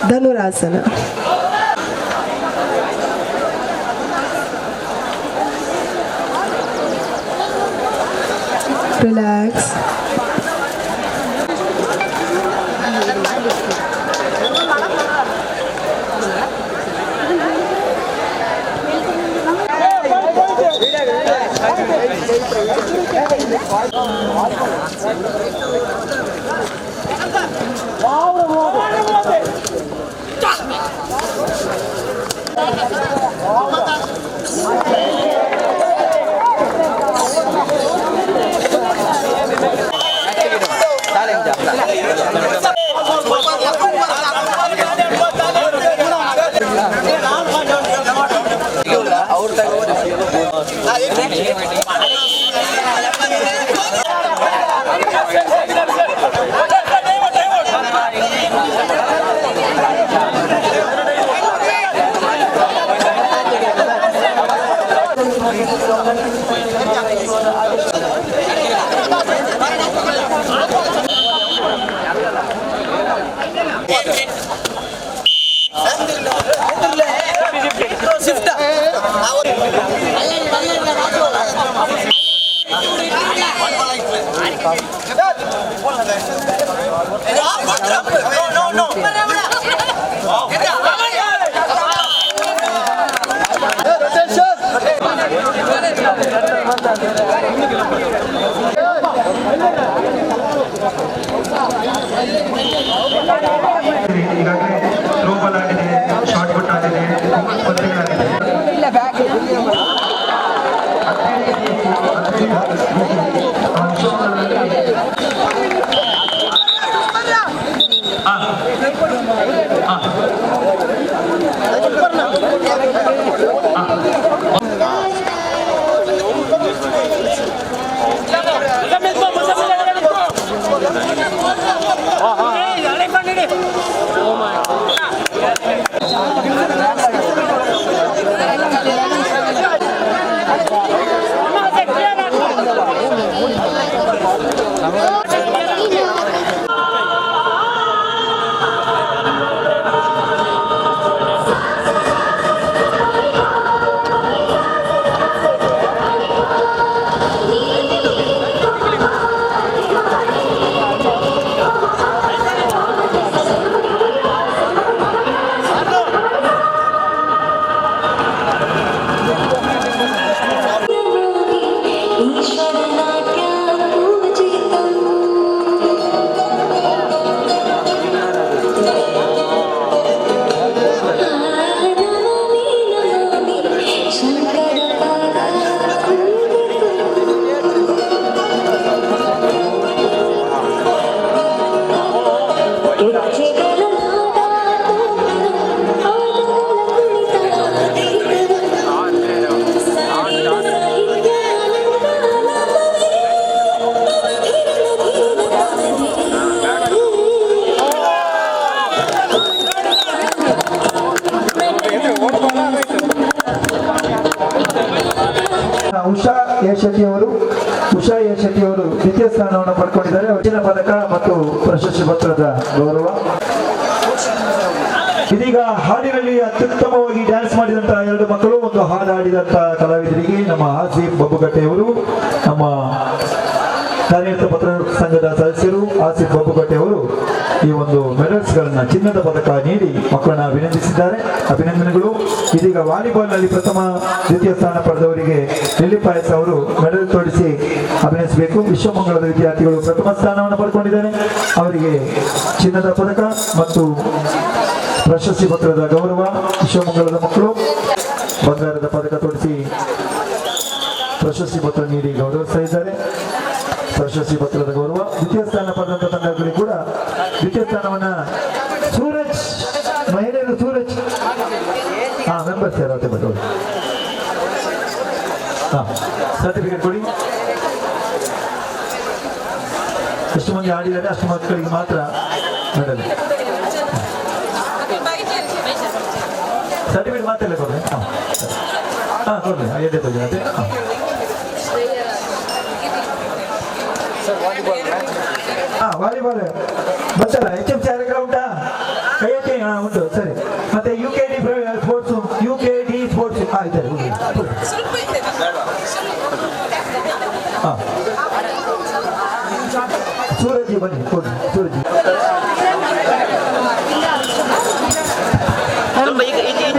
Dhanurasana. Relax. ಈಗಾಗಲೇ ಥ್ರೋಬಾಲ್ ಆಗಿದೆ, ಶಾರ್ಟ್ ಪುಟ್ ಆಗಿದೆ, ಸ್ಪರ್ಧೆ ಆಗಿದೆ. ಉಷಾ ಯಶೆಟ್ಟಿಯವರು ದ್ವಿತೀಯ ಸ್ಥಾನವನ್ನು ಪಡ್ಕೊಂಡಿದ್ದಾರೆ. ಹೆಚ್ಚಿನ ಪದಕ ಮತ್ತು ಪ್ರಶಸ್ತಿ ಪತ್ರದ ಗೌರವ. ಇದೀಗ ಹಾಡಿನಲ್ಲಿ ಅತ್ಯುತ್ತಮವಾಗಿ ಡ್ಯಾನ್ಸ್ ಮಾಡಿದಂತಹ 2 ಮಕ್ಕಳು, ಒಂದು ಹಾಡು ಹಾಡಿದಂತಹ ಕಲಾವಿದರಿಗೆ ನಮ್ಮ ಆಸಿಫ್ ಬಬ್ಬುಗಟ್ಟೆಯವರು, ನಮ್ಮ ಕಾರ್ಯನಿರತ ಪತ್ರ ಸಂಘದ ಸದಸ್ಯರು ಆಸಿಫ್ ಬಬ್ಬುಗಟ್ಟೆಯವರು ಈ ಒಂದು ಮೆಡಲ್ಸ್ಗಳನ್ನ, ಚಿನ್ನದ ಪದಕ ನೀಡಿ ಮಕ್ಕಳನ್ನ ಅಭಿನಂದಿಸಿದ್ದಾರೆ. ಅಭಿನಂದನೆಗಳು. ಇದೀಗ ವಾಲಿಬಾಲ್ನಲ್ಲಿ ಪ್ರಥಮ ದ್ವಿತೀಯ ಸ್ಥಾನ ಪಡೆದವರಿಗೆ ಲಿಲ್ಲಿ ಪಾಯಸ್ ಅವರು ಮೆಡಲ್ ತೋರಿಸಿ ಅಭಿನಯಿಸಬೇಕು. ವಿಶ್ವಮಂಗಳದ ವಿದ್ಯಾರ್ಥಿಗಳು ಪ್ರಥಮ ಸ್ಥಾನವನ್ನು ಪಡ್ಕೊಂಡಿದ್ದಾರೆ. ಅವರಿಗೆ ಚಿನ್ನದ ಪದಕ ಮತ್ತು ಪ್ರಶಸ್ತಿ ಪತ್ರದ ಗೌರವ. ವಿಶ್ವಮಂಗಳದ ಮಕ್ಕಳು ಬಂಗಾರದ ಪದಕ ತೋರಿಸಿ ಪ್ರಶಸ್ತಿ ಪತ್ರ ನೀಡಿ ಗೌರವಿಸ್ತಾ ಇದ್ದಾರೆ. ಪ್ರಶಸ್ತಿ ಪತ್ರದ ಗೌರವ. ದ್ವಿತೀಯ ಸ್ಥಾನ ಪಡೆದಂತ ತಂಡಗಳಿಗೆ ಕೂಡ ದ್ವಿತೀಯ ಸ್ಥಾನವನ್ನ ಸೂರಜ್, ಮಹಿಳೆಯರು ಸೂರಜ್ ಮೆಂಬರ್ಸ್ ಯಾರತ್ತೆ ಬರ್ತದೆ, ಸರ್ಟಿಫಿಕೇಟ್ ಕೊಡಿ. ಎಷ್ಟು ಮಂದಿ ಆಡಿದ್ದಾರೆ ಅಷ್ಟು ಮಕ್ಕಳಿಗೆ ಮಾತ್ರ ಮೆಡಲ್. ಸರ್ಟಿಫಿಕೇಟ್ ಮಾತ್ರ ಎಲ್ಲ ಕೊಡ್ರಿ. ಕೊಡ್ರಿ, ಎದೆ ತಗೊಳ್ಳಿ. ಅದೇ ವಾಲಿಬಾಲ್ ಗೊತ್ತಲ್ಲ, HMC ಕಾರ್ಯಕ್ರಮ ಉಂಟಾ? ಕೈ ಎತ್ತಿ. ಉಂಟು, ಸರಿ. ಮತ್ತೆ UKD ಸ್ಪೋರ್ಟ್ಸ್, UKD ಸ್ಪೋರ್ಟ್ಸ್ ಆಯ್ತಾರೆ. ಬನ್ನಿ ಕೊಡಿ ಸೂರಜ್.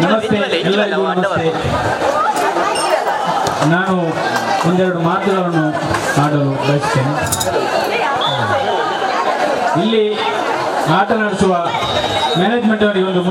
ನಮಸ್ತೆ, ಎಲ್ಲರಿಗೂ ನಮಸ್ತೆ. ನಾನು ಒಂದೆರಡು ಮಾತುಗಳನ್ನು ಆಡಲು ಬಯಸ್ತೇನೆ. ಇಲ್ಲಿ ಆಟ ನಡೆಸುವ ಮ್ಯಾನೇಜ್ಮೆಂಟ್ ಅವರಿಗೆ ಒಂದು